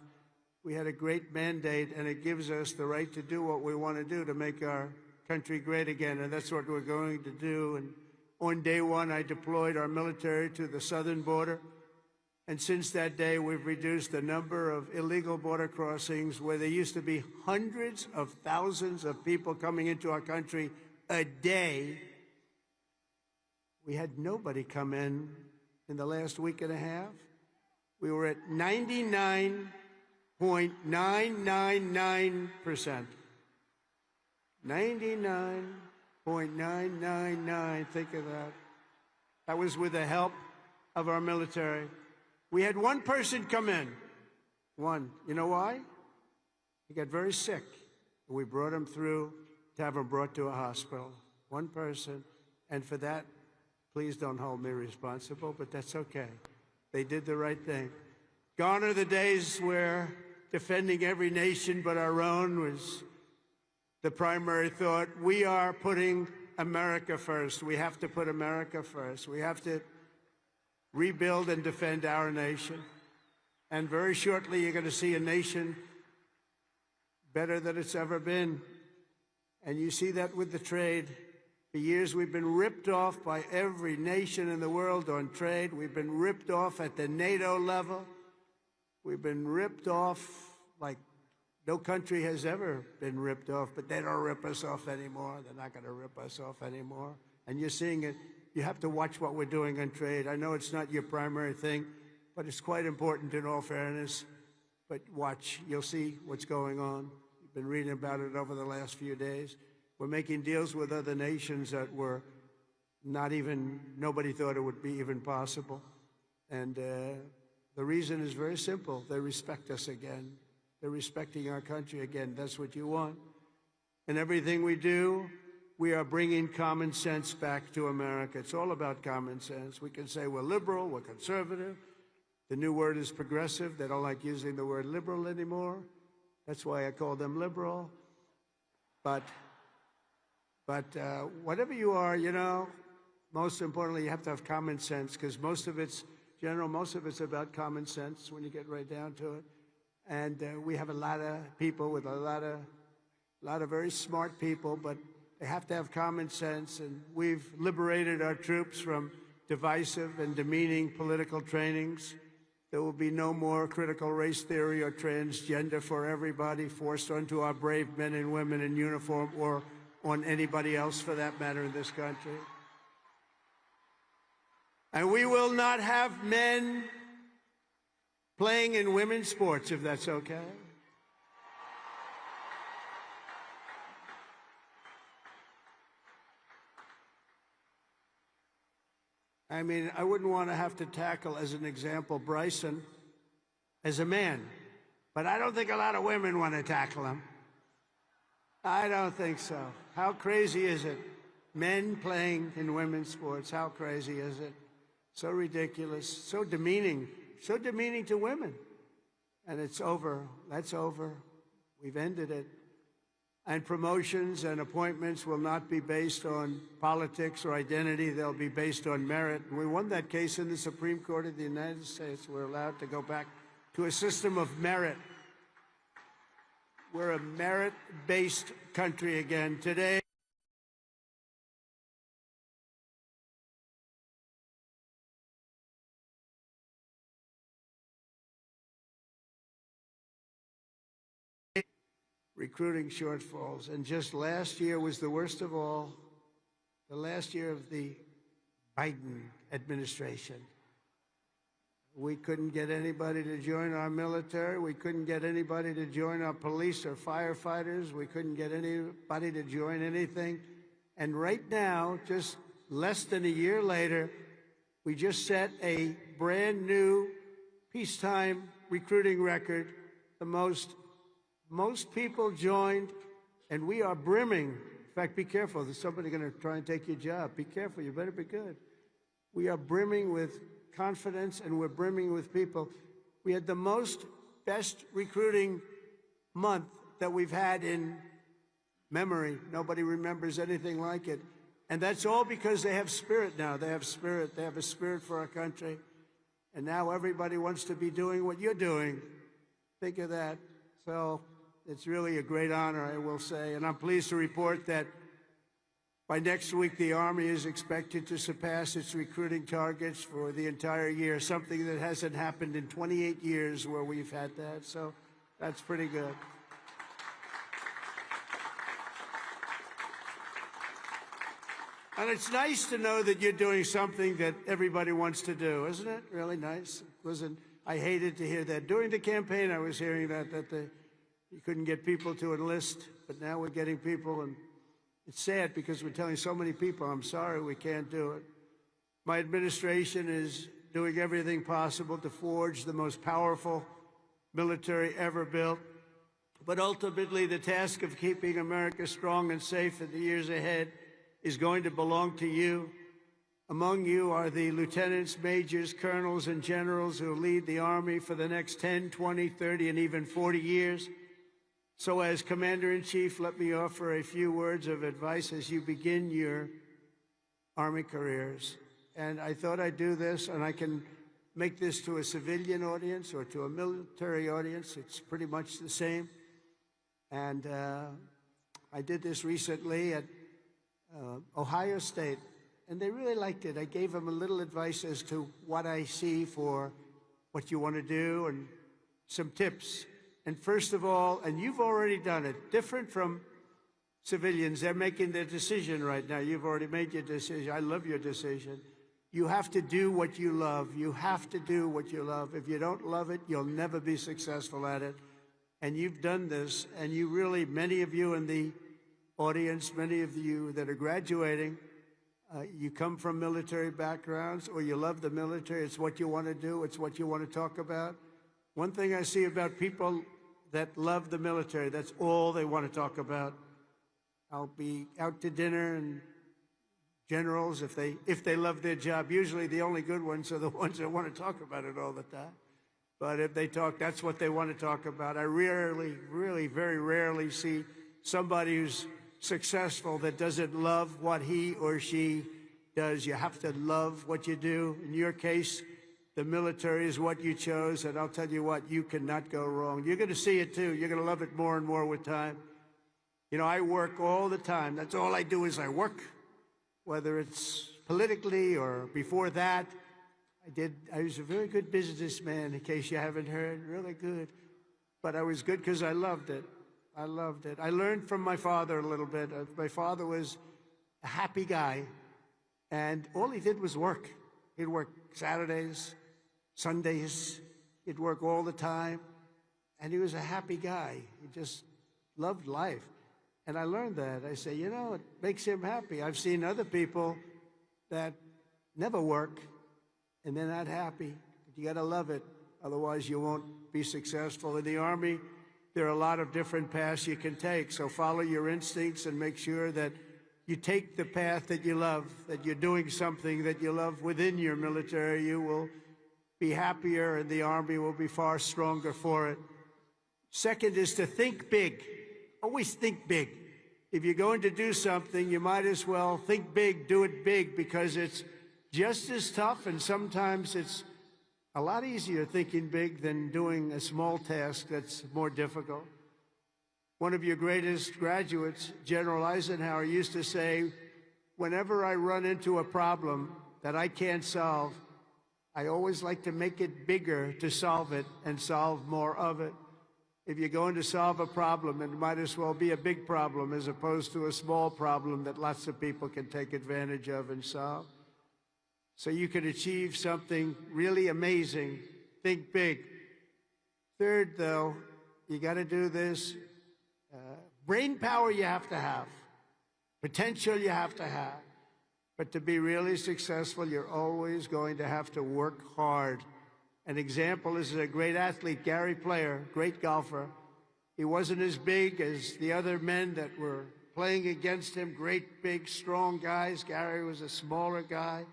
We had a great mandate, and it gives us the right to do what we want to do to make our country great again, and that's what we're going to do. And on day one, I deployed our military to the southern border. And since that day, we've reduced the number of illegal border crossings where there used to be hundreds of thousands of people coming into our country a day. We had nobody come in the last week and a half. We were at 99.999%. 99.999, think of that. That was with the help of our military. We had one person come in. One. You know why? He got very sick. We brought him through to have him brought to a hospital. One person. And for that, please don't hold me responsible, but that's okay. They did the right thing. Gone are the days where defending every nation but our own was the primary thought. We are putting America first. We have to put America first. We have to rebuild and defend our nation. And very shortly, you're going to see a nation better than it's ever been. And you see that with the trade. For years, we've been ripped off by every nation in the world on trade. We've been ripped off at the NATO level. We've been ripped off like no country has ever been ripped off, but they don't rip us off anymore. They're not going to rip us off anymore. And you're seeing it. You have to watch what we're doing on trade. I know it's not your primary thing, but it's quite important in all fairness. But watch. You'll see what's going on. You've been reading about it over the last few days. We're making deals with other nations that were nobody thought it would be even possible. And the reason is very simple. They respect us again. They're respecting our country again. That's what you want. And everything we do, we are bringing common sense back to America. It's all about common sense. We can say we're liberal, we're conservative. The new word is progressive. They don't like using the word liberal anymore. That's why I call them liberal. But whatever you are, you know, most importantly, you have to have common sense, because most of it's about common sense when you get right down to it. And we have a lot of people with a lot of very smart people, but they have to have common sense. And we've liberated our troops from divisive and demeaning political trainings. There will be no more critical race theory or transgender for everybody forced onto our brave men and women in uniform, or on anybody else for that matter in this country. And we will not have men playing in women's sports, if that's okay. I mean, I wouldn't want to have to tackle, as an example, Bryson as a man. But I don't think a lot of women want to tackle him. I don't think so. How crazy is it? men playing in women's sports. How crazy is it? So ridiculous, so demeaning to women. And it's over. That's over. We've ended it. And promotions and appointments will not be based on politics or identity. They'll be based on merit. We won that case in the Supreme Court of the United States. We're allowed to go back to a system of merit. We're a merit-based country again. Today, recruiting shortfalls. And just last year was the worst of all, the last year of the Biden administration. We couldn't get anybody to join our military. We couldn't get anybody to join our police or firefighters. We couldn't get anybody to join anything. And right now, just less than a year later, we just set a brand new peacetime recruiting record. The most people joined, and we are brimming. In fact, be careful. There's somebody going to try and take your job. Be careful. You better be good. We are brimming with confidence, and we're brimming with people. We had the best recruiting month that we've had in memory. Nobody remembers anything like it. And that's all because they have spirit now. They have spirit. They have a spirit for our country. And now everybody wants to be doing what you're doing. Think of that. So it's really a great honor, I will say. And I'm pleased to report that by next week, the Army is expected to surpass its recruiting targets for the entire year, something that hasn't happened in 28 years where we've had that. So that's pretty good. And it's nice to know that you're doing something that everybody wants to do, isn't it? Really nice. Listen, I hated to hear that. During the campaign, I was hearing that you couldn't get people to enlist, but now we're getting people, and it's sad because we're telling so many people, I'm sorry, we can't do it. My administration is doing everything possible to forge the most powerful military ever built. But ultimately, the task of keeping America strong and safe in the years ahead is going to belong to you. Among you are the lieutenants, majors, colonels, and generals who lead the Army for the next 10, 20, 30, and even 40 years. So as Commander-in-Chief, let me offer a few words of advice as you begin your Army careers. And I thought I'd do this, and I can make this to a civilian audience or to a military audience. It's pretty much the same. And I did this recently at Ohio State, and they really liked it. I gave them a little advice as to what I see for what you want to do and some tips. And first of all, and you've already done it, different from civilians, they're making their decision right now. You've already made your decision. I love your decision. You have to do what you love. You have to do what you love. If you don't love it, you'll never be successful at it. And you've done this, and you really, many of you in the audience, many of you that are graduating, you come from military backgrounds or you love the military. It's what you want to do. It's what you want to talk about. One thing I see about people that love the military, that's all they want to talk about. I'll be out to dinner, and generals, if they love their job, usually the only good ones are the ones that want to talk about it all the time. But if they talk, that's what they want to talk about. I really, very rarely see somebody who's successful that doesn't love what he or she does. You have to love what you do. In your case, the military is what you chose, and I'll tell you what, you cannot go wrong. You're going to see it, too. You're going to love it more and more with time. You know, I work all the time. That's all I do is I work, whether it's politically or before that. I was a very good businessman, in case you haven't heard, really good. But I was good because I loved it. I loved it. I learned from my father a little bit. My father was a happy guy, and all he did was work. He'd work Saturdays, Sundays. He'd work all the time, and he was a happy guy. He just loved life. And I learned that. I say, you know, it makes him happy. I've seen other people that never work, and they're not happy. You got to love it. Otherwise, you won't be successful. In the Army, there are a lot of different paths you can take. So follow your instincts and make sure that you take the path that you love, that you're doing something that you love within your military, you will be happier and the Army will be far stronger for it. Second is to think big. Always think big. If you're going to do something, you might as well think big, do it big, because it's just as tough, and sometimes it's a lot easier thinking big than doing a small task that's more difficult. One of your greatest graduates, General Eisenhower, used to say, whenever I run into a problem that I can't solve, I always like to make it bigger to solve it and solve more of it. If you're going to solve a problem, it might as well be a big problem as opposed to a small problem that lots of people can take advantage of and solve. So you can achieve something really amazing. Think big. Third, though, you got to do this. Brain power you have to have. Potential you have to have. But to be really successful, you're always going to have to work hard. An example is a great athlete, Gary Player, great golfer. He wasn't as big as the other men that were playing against him, great, big, strong guys. Gary was a smaller guy.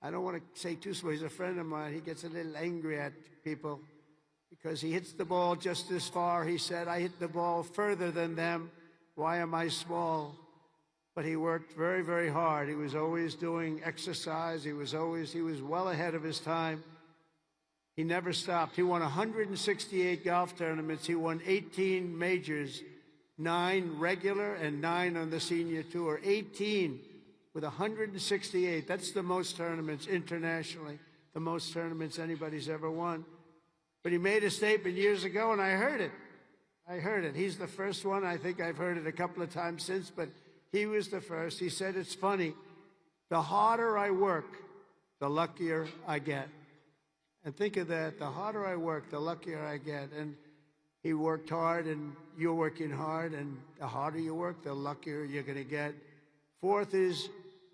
I don't want to say too small. He's a friend of mine. He gets a little angry at people because he hits the ball just as far. He said, I hit the ball further than them. Why am I small? But he worked very, very hard. He was always doing exercise. He was well ahead of his time. He never stopped. He won 168 golf tournaments. He won 18 majors, 9 regular and 9 on the senior tour. 18 with 168. That's the most tournaments internationally, the most tournaments anybody's ever won. But he made a statement years ago, and I heard it. He's the first one. I think I've heard it a couple of times since, but he was the first. He said, it's funny. The harder I work, the luckier I get. And think of that. The harder I work, the luckier I get. And he worked hard, and you're working hard, and the harder you work, the luckier you're going to get. Fourth is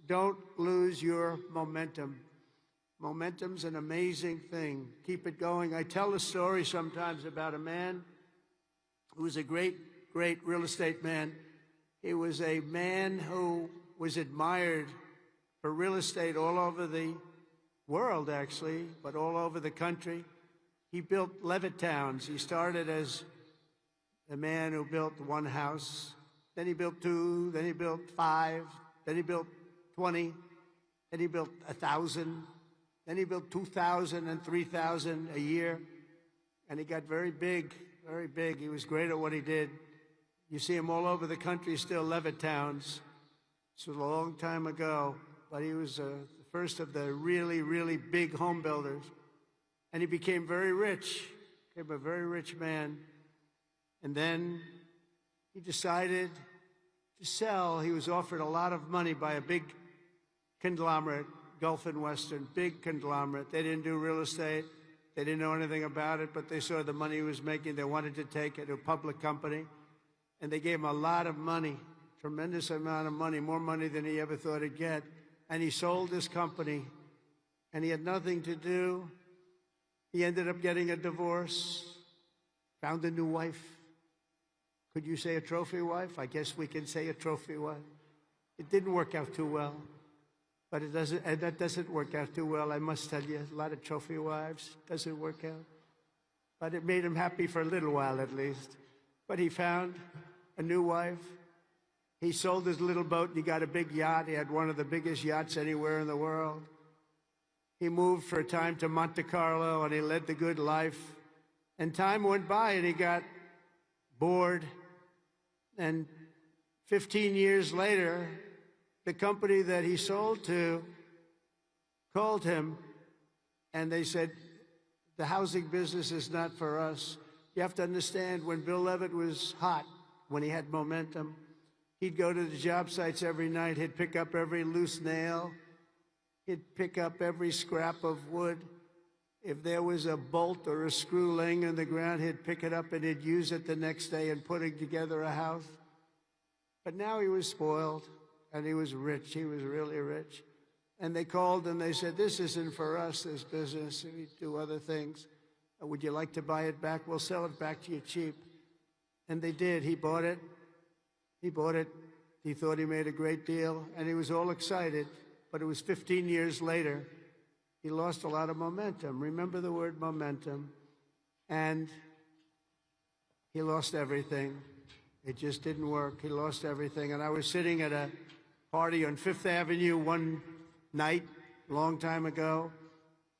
don't lose your momentum. Momentum's an amazing thing. Keep it going. I tell a story sometimes about a man who was a great, great real estate man. He was a man who was admired for real estate all over the world, actually, but all over the country. He built Levittowns. He started as a man who built one house. Then he built 2, then he built 5, then he built 20, then he built 1,000, then he built 2,000 and 3,000 a year. And he got very big, very big. He was great at what he did. You see him all over the country still, Levittowns. This was a long time ago, but he was the first of the really, really big home builders. And he became very rich, became a very rich man. And then he decided to sell. He was offered a lot of money by a big conglomerate, Gulf and Western, big conglomerate. They didn't do real estate. They didn't know anything about it, but they saw the money he was making. They wanted to take it to a public company. And they gave him a lot of money, tremendous amount of money, more money than he ever thought he'd get. And he sold his company, and he had nothing to do. He ended up getting a divorce, found a new wife. Could you say a trophy wife? I guess we can say a trophy wife. It didn't work out too well, but it doesn't, and that doesn't work out too well, I must tell you. A lot of trophy wives, doesn't work out. But it made him happy for a little while at least. But he found a new wife. He sold his little boat and he got a big yacht. He had one of the biggest yachts anywhere in the world. He moved for a time to Monte Carlo and he led the good life. And time went by and he got bored. And 15 years later, the company that he sold to called him and they said, the housing business is not for us. You have to understand, when Bill Levitt was hot, when he had momentum, he'd go to the job sites every night. He'd pick up every loose nail. He'd pick up every scrap of wood. If there was a bolt or a screw laying on the ground, he'd pick it up and he'd use it the next day in putting together a house. But now he was spoiled and he was rich. He was really rich. And they called and they said, this isn't for us, this business. We do other things. Would you like to buy it back? We'll sell it back to you cheap. And they did. He bought it. He bought it He thought he made a great deal, and he was all excited. But it was 15 years later, he lost a lot of momentum. Remember the word momentum. And he lost everything. It just didn't work. He lost everything. And I was sitting at a party on Fifth Avenue one night, a long time ago,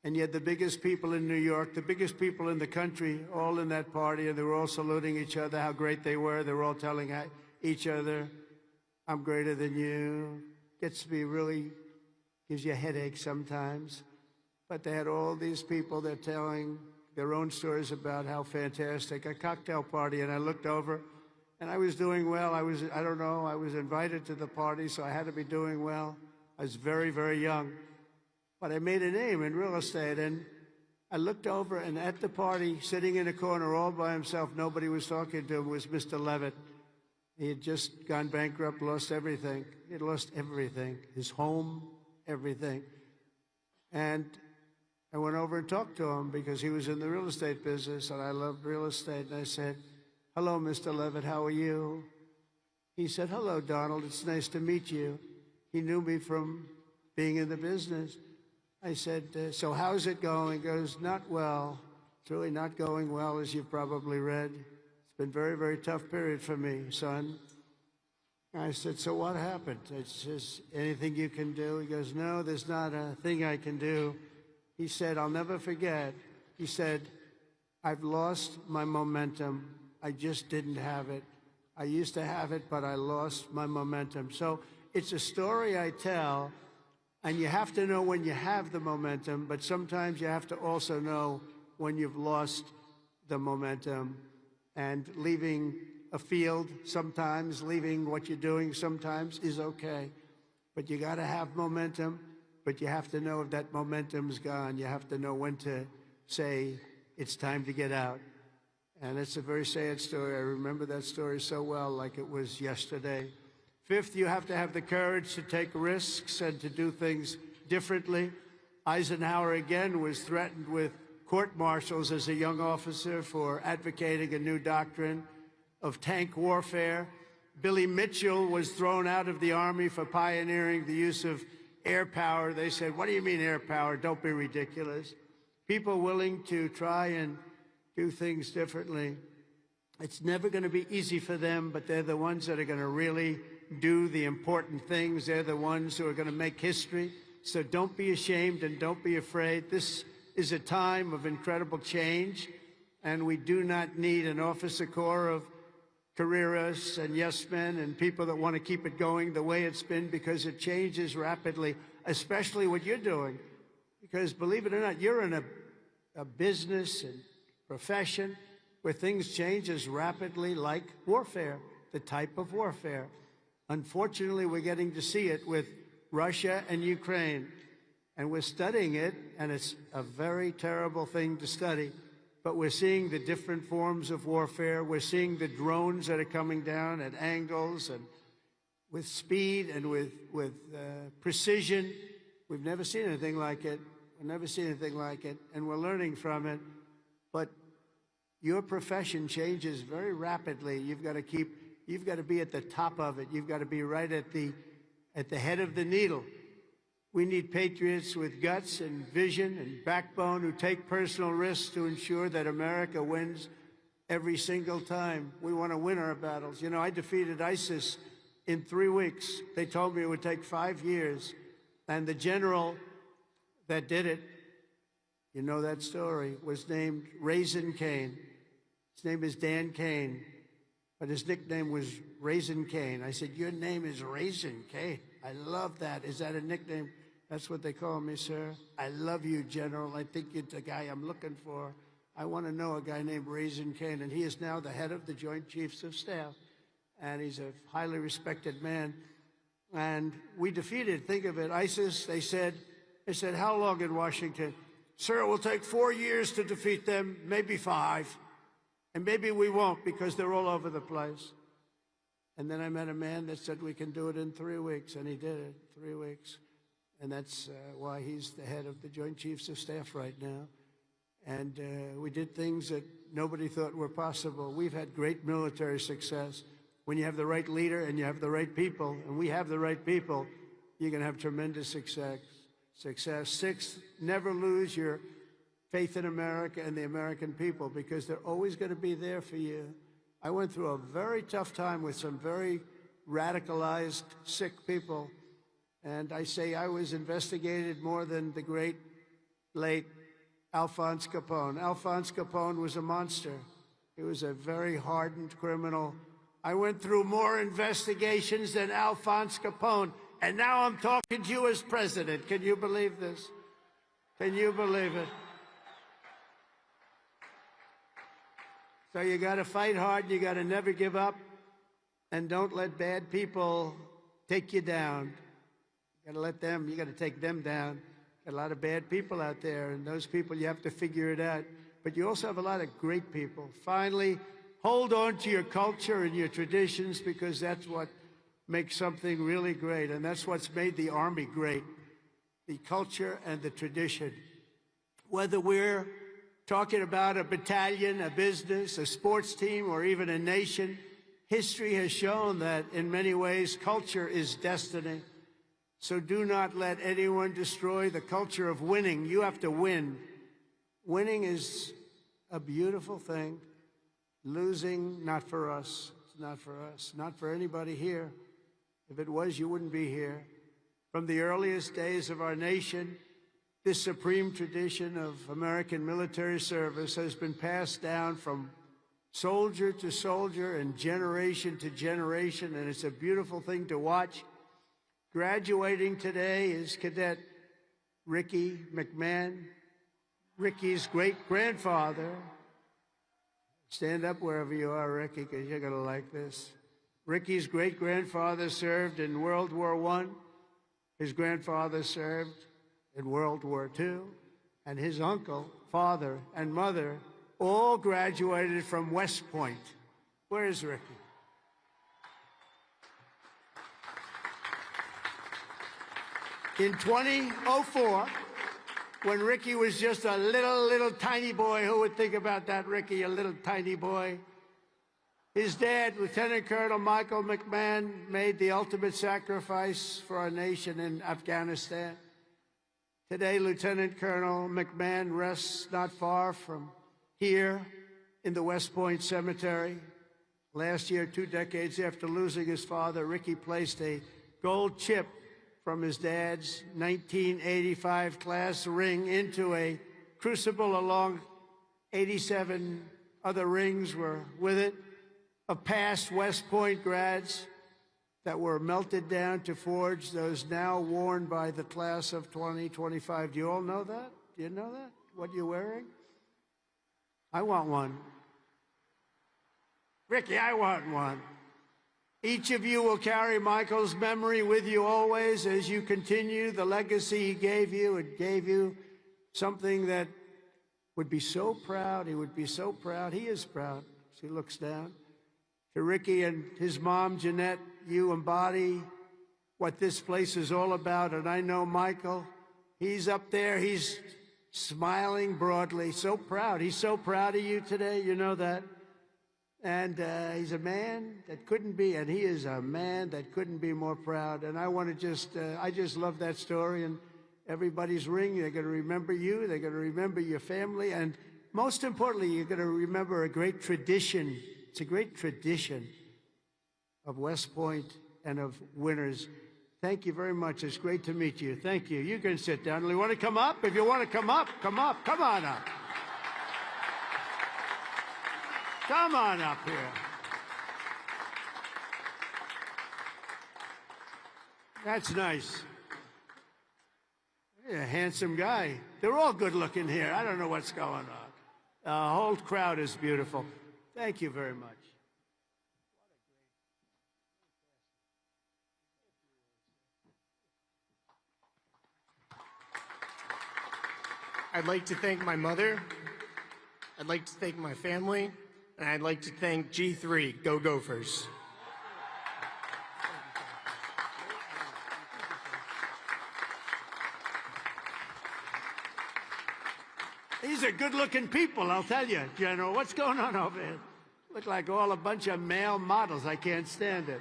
and you had the biggest people in New York, the biggest people in the country, all in that party, and they were all saluting each other, how great they were. They were all telling each other, I'm greater than you. Gets to be really, gives you a headache sometimes. But they had all these people, they're telling their own stories about how fantastic, a cocktail party, and I looked over, and I was doing well. I was invited to the party, so I had to be doing well. I was very, very young. But I made a name in real estate, and I looked over, and at the party, sitting in a corner all by himself, nobody was talking to him, was Mr. Levitt. He had just gone bankrupt, lost everything. He had lost everything, his home, everything. And I went over and talked to him because he was in the real estate business, and I loved real estate. And I said, hello, Mr. Levitt, how are you? He said, hello, Donald, it's nice to meet you. He knew me from being in the business. I said, so how's it going? He goes, not well. It's really not going well, as you've probably read. It's been a very, very tough period for me, son. I said, so what happened? It's just anything you can do? He goes, no, there's not a thing I can do. He said, I'll never forget. He said, I've lost my momentum. I just didn't have it. I used to have it, but I lost my momentum. So it's a story I tell, and you have to know when you have the momentum, but sometimes you have to also know when you've lost the momentum. And leaving a field sometimes, leaving what you're doing sometimes is okay. But you got to have momentum, but you have to know if that momentum's gone. You have to know when to say it's time to get out. And it's a very sad story. I remember that story so well, like it was yesterday. Fifth, you have to have the courage to take risks and to do things differently. Eisenhower, again, was threatened with court-martials as a young officer for advocating a new doctrine of tank warfare. Billy Mitchell was thrown out of the Army for pioneering the use of air power. They said, what do you mean air power? Don't be ridiculous. People willing to try and do things differently. It's never going to be easy for them, but they're the ones that are going to really do the important things. They're the ones who are going to make history. So don't be ashamed and don't be afraid. This is a time of incredible change, and we do not need an officer corps of careerists and yes men and people that want to keep it going the way it's been, because it changes rapidly, especially what you're doing. Because believe it or not, you're in a business and profession where things change as rapidly like warfare, the type of warfare. Unfortunately, we're getting to see it with Russia and Ukraine, and we're studying it, and it's a very terrible thing to study. But we're seeing the different forms of warfare. We're seeing the drones that are coming down at angles and with speed and with precision. We've never seen anything like it. We've never seen anything like it, and we're learning from it. But your profession changes very rapidly. You've got to be at the top of it. You've got to be right at the head of the needle. We need patriots with guts and vision and backbone who take personal risks to ensure that America wins every single time. We want to win our battles. You know, I defeated ISIS in 3 weeks. They told me it would take 5 years. And the general that did it, you know that story, was named Raisin Cane. His name is Dan Cane, but his nickname was Raisin Cane. I said, your name is Raisin Cane. I love that. Is that a nickname? That's what they call me, sir. I love you, General. I think you're the guy I'm looking for. I want to know a guy named Raisin Cane, and he is now the head of the Joint Chiefs of Staff, and he's a highly respected man. And we defeated, think of it, ISIS. They said, how long in Washington? Sir, it will take 4 years to defeat them, maybe 5. And maybe we won't, because they're all over the place. And then I met a man that said we can do it in 3 weeks, and he did it, 3 weeks. And that's why he's the head of the Joint Chiefs of Staff right now. And we did things that nobody thought were possible. We've had great military success. when you have the right leader and you have the right people, and we have the right people, you're going to have tremendous success. Sixth, never lose your faith in America and the American people, because they're always going to be there for you. I went through a very tough time with some very radicalized, sick people, and I say I was investigated more than the great, late Alphonse Capone. Alphonse Capone was a monster. He was a very hardened criminal. I went through more investigations than Alphonse Capone, and now I'm talking to you as president. Can you believe this? Can you believe it? So you got to fight hard. You got to never give up, and don't let bad people take you down. You got to take them down. Got a lot of bad people out there, and those people, you have to figure it out. But you also have a lot of great people. Finally, hold on to your culture and your traditions, because that's what makes something really great, and that's what's made the Army great, the culture and the tradition. Whether we're talking about a battalion, a business, a sports team, or even a nation, history has shown that in many ways culture is destiny. So do not let anyone destroy the culture of winning. You have to win. Winning is a beautiful thing. Losing, not for us. It's not for us. Not for anybody here. If it was, you wouldn't be here. From the earliest days of our nation, this supreme tradition of American military service has been passed down from soldier to soldier and generation to generation, and it's a beautiful thing to watch. Graduating today is Cadet Ricky McMahon, Ricky's great-grandfather. Stand up wherever you are, Ricky, because you're going to like this. Ricky's great-grandfather served in World War I. His grandfather served in World War II. And his uncle, father, and mother all graduated from West Point. Where is Ricky? In 2004, when Ricky was just a little tiny boy, who would think about that, Ricky, a little tiny boy? His dad, Lieutenant Colonel Michael McMahon, made the ultimate sacrifice for our nation in Afghanistan. Today, Lieutenant Colonel McMahon rests not far from here in the West Point Cemetery. Last year, 2 decades after losing his father, Ricky placed a gold chip from his dad's 1985 class ring into a crucible, along 87 other rings were with it, of past West Point grads that were melted down to forge those now worn by the class of 2025. Do you all know that? Do you know that? What you're wearing? I want one. Ricky, I want one. Each of you will carry Michael's memory with you always as you continue the legacy he gave you. It gave you something that would be so proud. He would be so proud. He is proud as he looks down. To Ricky and his mom, Jeanette, you embody what this place is all about. And I know Michael, he's up there. He's smiling broadly, so proud. He's so proud of you today. You know that. And he's a man that couldn't be, and he is a man that couldn't be more proud. And I want to I just love that story. And everybody's ring, they're going to remember you. They're going to remember your family. And most importantly, you're going to remember a great tradition. It's a great tradition of West Point and of winners. Thank you very much. It's great to meet you. Thank you. You can sit down. You want to come up? If you want to come up, come up. Come on up. Come on up here. That's nice. You're a handsome guy. They're all good looking here. I don't know what's going on. The whole crowd is beautiful. Thank you very much. I'd like to thank my mother. I'd like to thank my family. And I'd like to thank G3, Go Gophers. These are good-looking people, I'll tell you, General. What's going on over here? Look like all a bunch of male models. I can't stand it.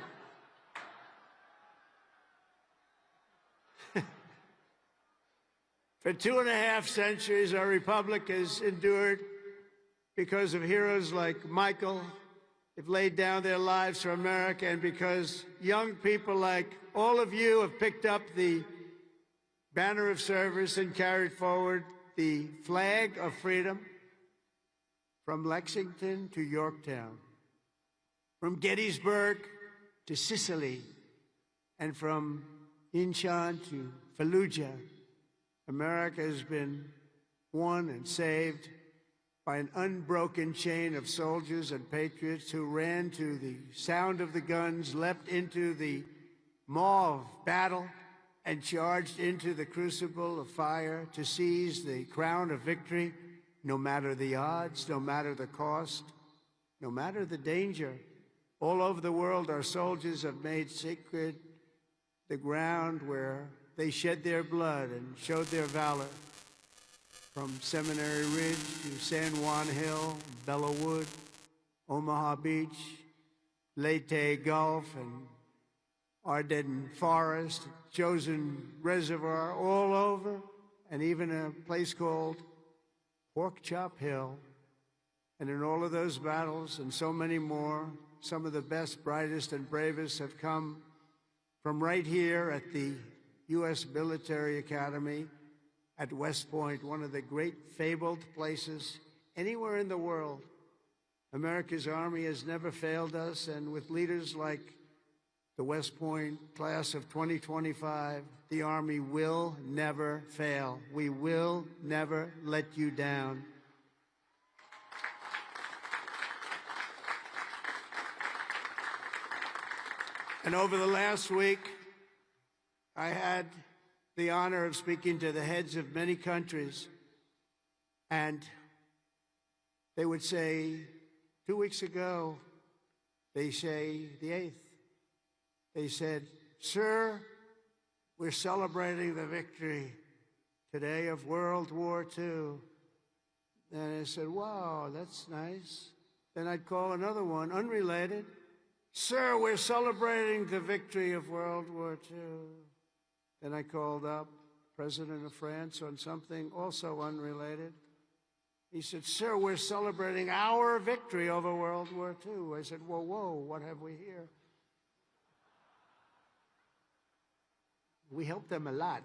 For 2.5 centuries, our republic has endured because of heroes like Michael, who've laid down their lives for America, and because young people like all of you have picked up the banner of service and carried forward the flag of freedom from Lexington to Yorktown, from Gettysburg to Sicily, and from Incheon to Fallujah. America has been won and saved by an unbroken chain of soldiers and patriots who ran to the sound of the guns, leapt into the maw of battle, and charged into the crucible of fire to seize the crown of victory, no matter the odds, no matter the cost, no matter the danger. All over the world, our soldiers have made sacred the ground where they shed their blood and showed their valor. From Seminary Ridge to San Juan Hill, Belleau Wood, Omaha Beach, Leyte Gulf, and Ardennes Forest, Chosin Reservoir, all over, and even a place called Pork Chop Hill. And in all of those battles and so many more, some of the best, brightest, and bravest have come from right here at the U.S. Military Academy at West Point, one of the great fabled places anywhere in the world. America's Army has never failed us, and with leaders like the West Point class of 2025, the Army will never fail. We will never let you down. And over the last week, I had the honor of speaking to the heads of many countries, and they would say, 2 weeks ago, they say the 8th, they said, "Sir, we're celebrating the victory today of World War II." And I said, "Wow, that's nice." Then I'd call another one, unrelated. "Sir, we're celebrating the victory of World War II." Then I called up President of France on something also unrelated. He said, "Sir, we're celebrating our victory over World War II." I said, "Whoa, whoa, what have we here?" We helped them a lot.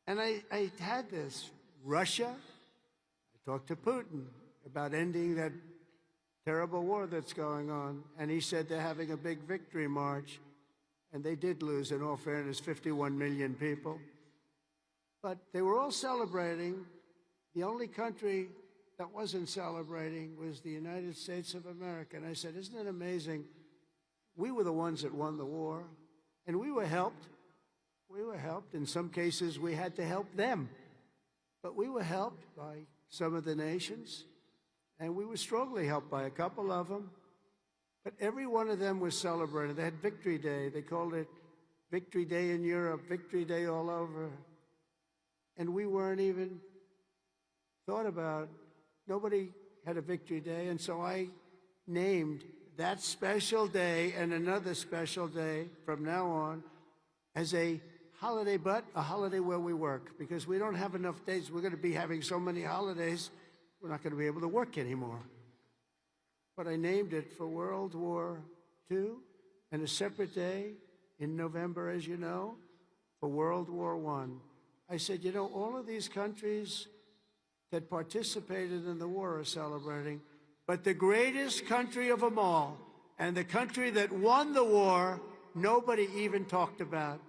And I had this. Russia, I talked to Putin about ending that terrible war that's going on, and he said they're having a big victory march. And they did lose, in all fairness, 51 million people. But they were all celebrating. The only country that wasn't celebrating was the United States of America. And I said, "Isn't it amazing? We were the ones that won the war, and we were helped. We were helped. In some cases, we had to help them. But we were helped by some of the nations, and we were strongly helped by a couple of them. But every one of them was celebrating. They had Victory Day. They called it Victory Day in Europe, Victory Day all over. And we weren't even thought about. Nobody had a Victory Day. And so I named that special day and another special day from now on as a holiday, but a holiday where we work. Because we don't have enough days. We're going to be having so many holidays, we're not going to be able to work anymore. But I named it for World War II, and a separate day in November, as you know, for World War I. I said, you know, all of these countries that participated in the war are celebrating, but the greatest country of them all, and the country that won the war, nobody even talked about.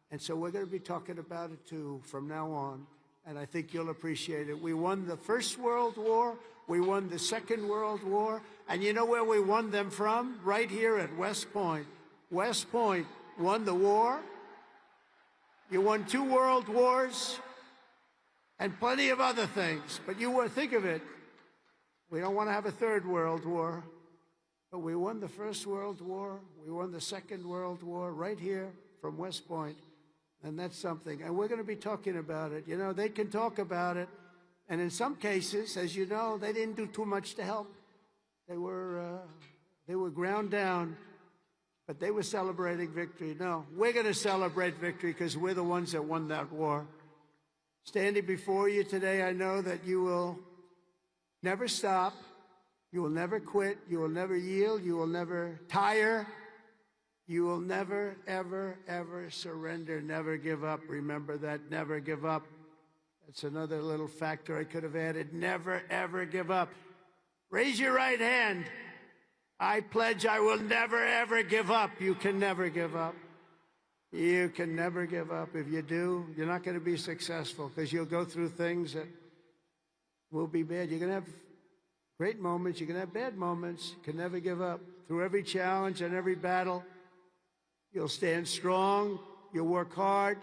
And so we're going to be talking about it, too, from now on. And I think you'll appreciate it. We won the First World War. We won the Second World War. And you know where we won them from? Right here at West Point. West Point won the war. You won 2 world wars and plenty of other things. But you think of it. We don't want to have a 3rd World War. But we won the First World War. We won the Second World War right here from West Point. And that's something. And we're going to be talking about it. You know, they can talk about it, And in some cases, as you know, they didn't do too much to help. They were ground down, but they were celebrating victory. No, we're going to celebrate victory because we're the ones that won that war. Standing before you today, I know that you will never stop. You will never quit. You will never yield. You will never tire. You will never, ever, ever surrender. Never give up. Remember that. Never give up. That's another little factor I could have added. Never, ever give up. Raise your right hand. I pledge I will never, ever give up. You can never give up. You can never give up. If you do, you're not going to be successful because you'll go through things that will be bad. You're going to have great moments. You're going to have bad moments. You can never give up. Through every challenge and every battle, you'll stand strong. You'll work hard.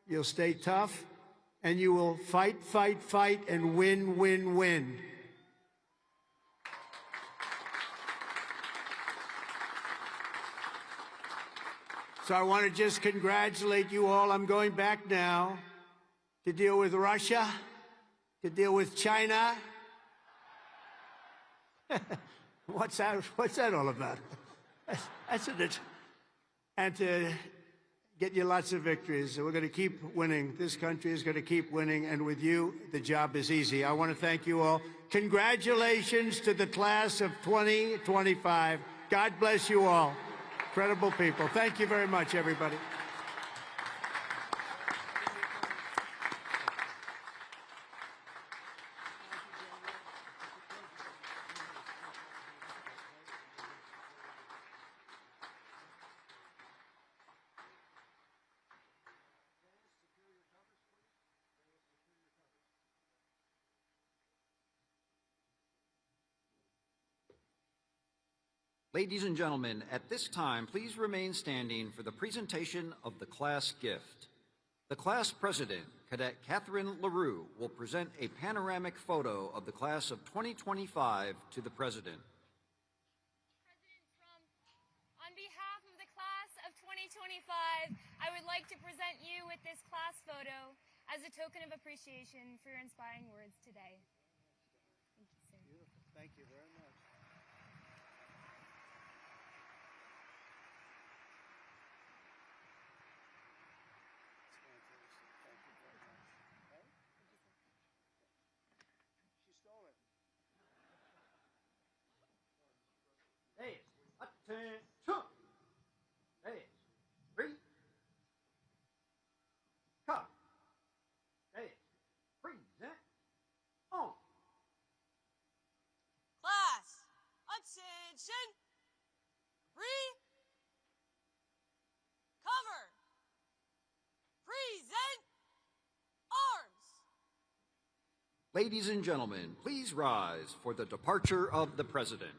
You'll stay tough. And you will fight, fight, fight, and win, win, win. So I want to just congratulate you all. I'm going back now to deal with Russia, to deal with China. What's that all about? That's it. And to get you lots of victories. We're going to keep winning. This country is going to keep winning. And with you, the job is easy. I want to thank you all. Congratulations to the class of 2025. God bless you all. Incredible people. Thank you very much, everybody. Ladies and gentlemen, at this time, please remain standing for the presentation of the class gift. The class president, Cadet Catherine LaRue, will present a panoramic photo of the class of 2025 to the president. On behalf of the class of 2025, I would like to present you with this class photo as a token of appreciation for your inspiring words today. Thank you, sir. Beautiful. Thank you very much. Hey, attention! Hey, three. Cut. Hey, present. On. Class, attention. Cover. Present. Arms. Ladies and gentlemen, please rise for the departure of the president.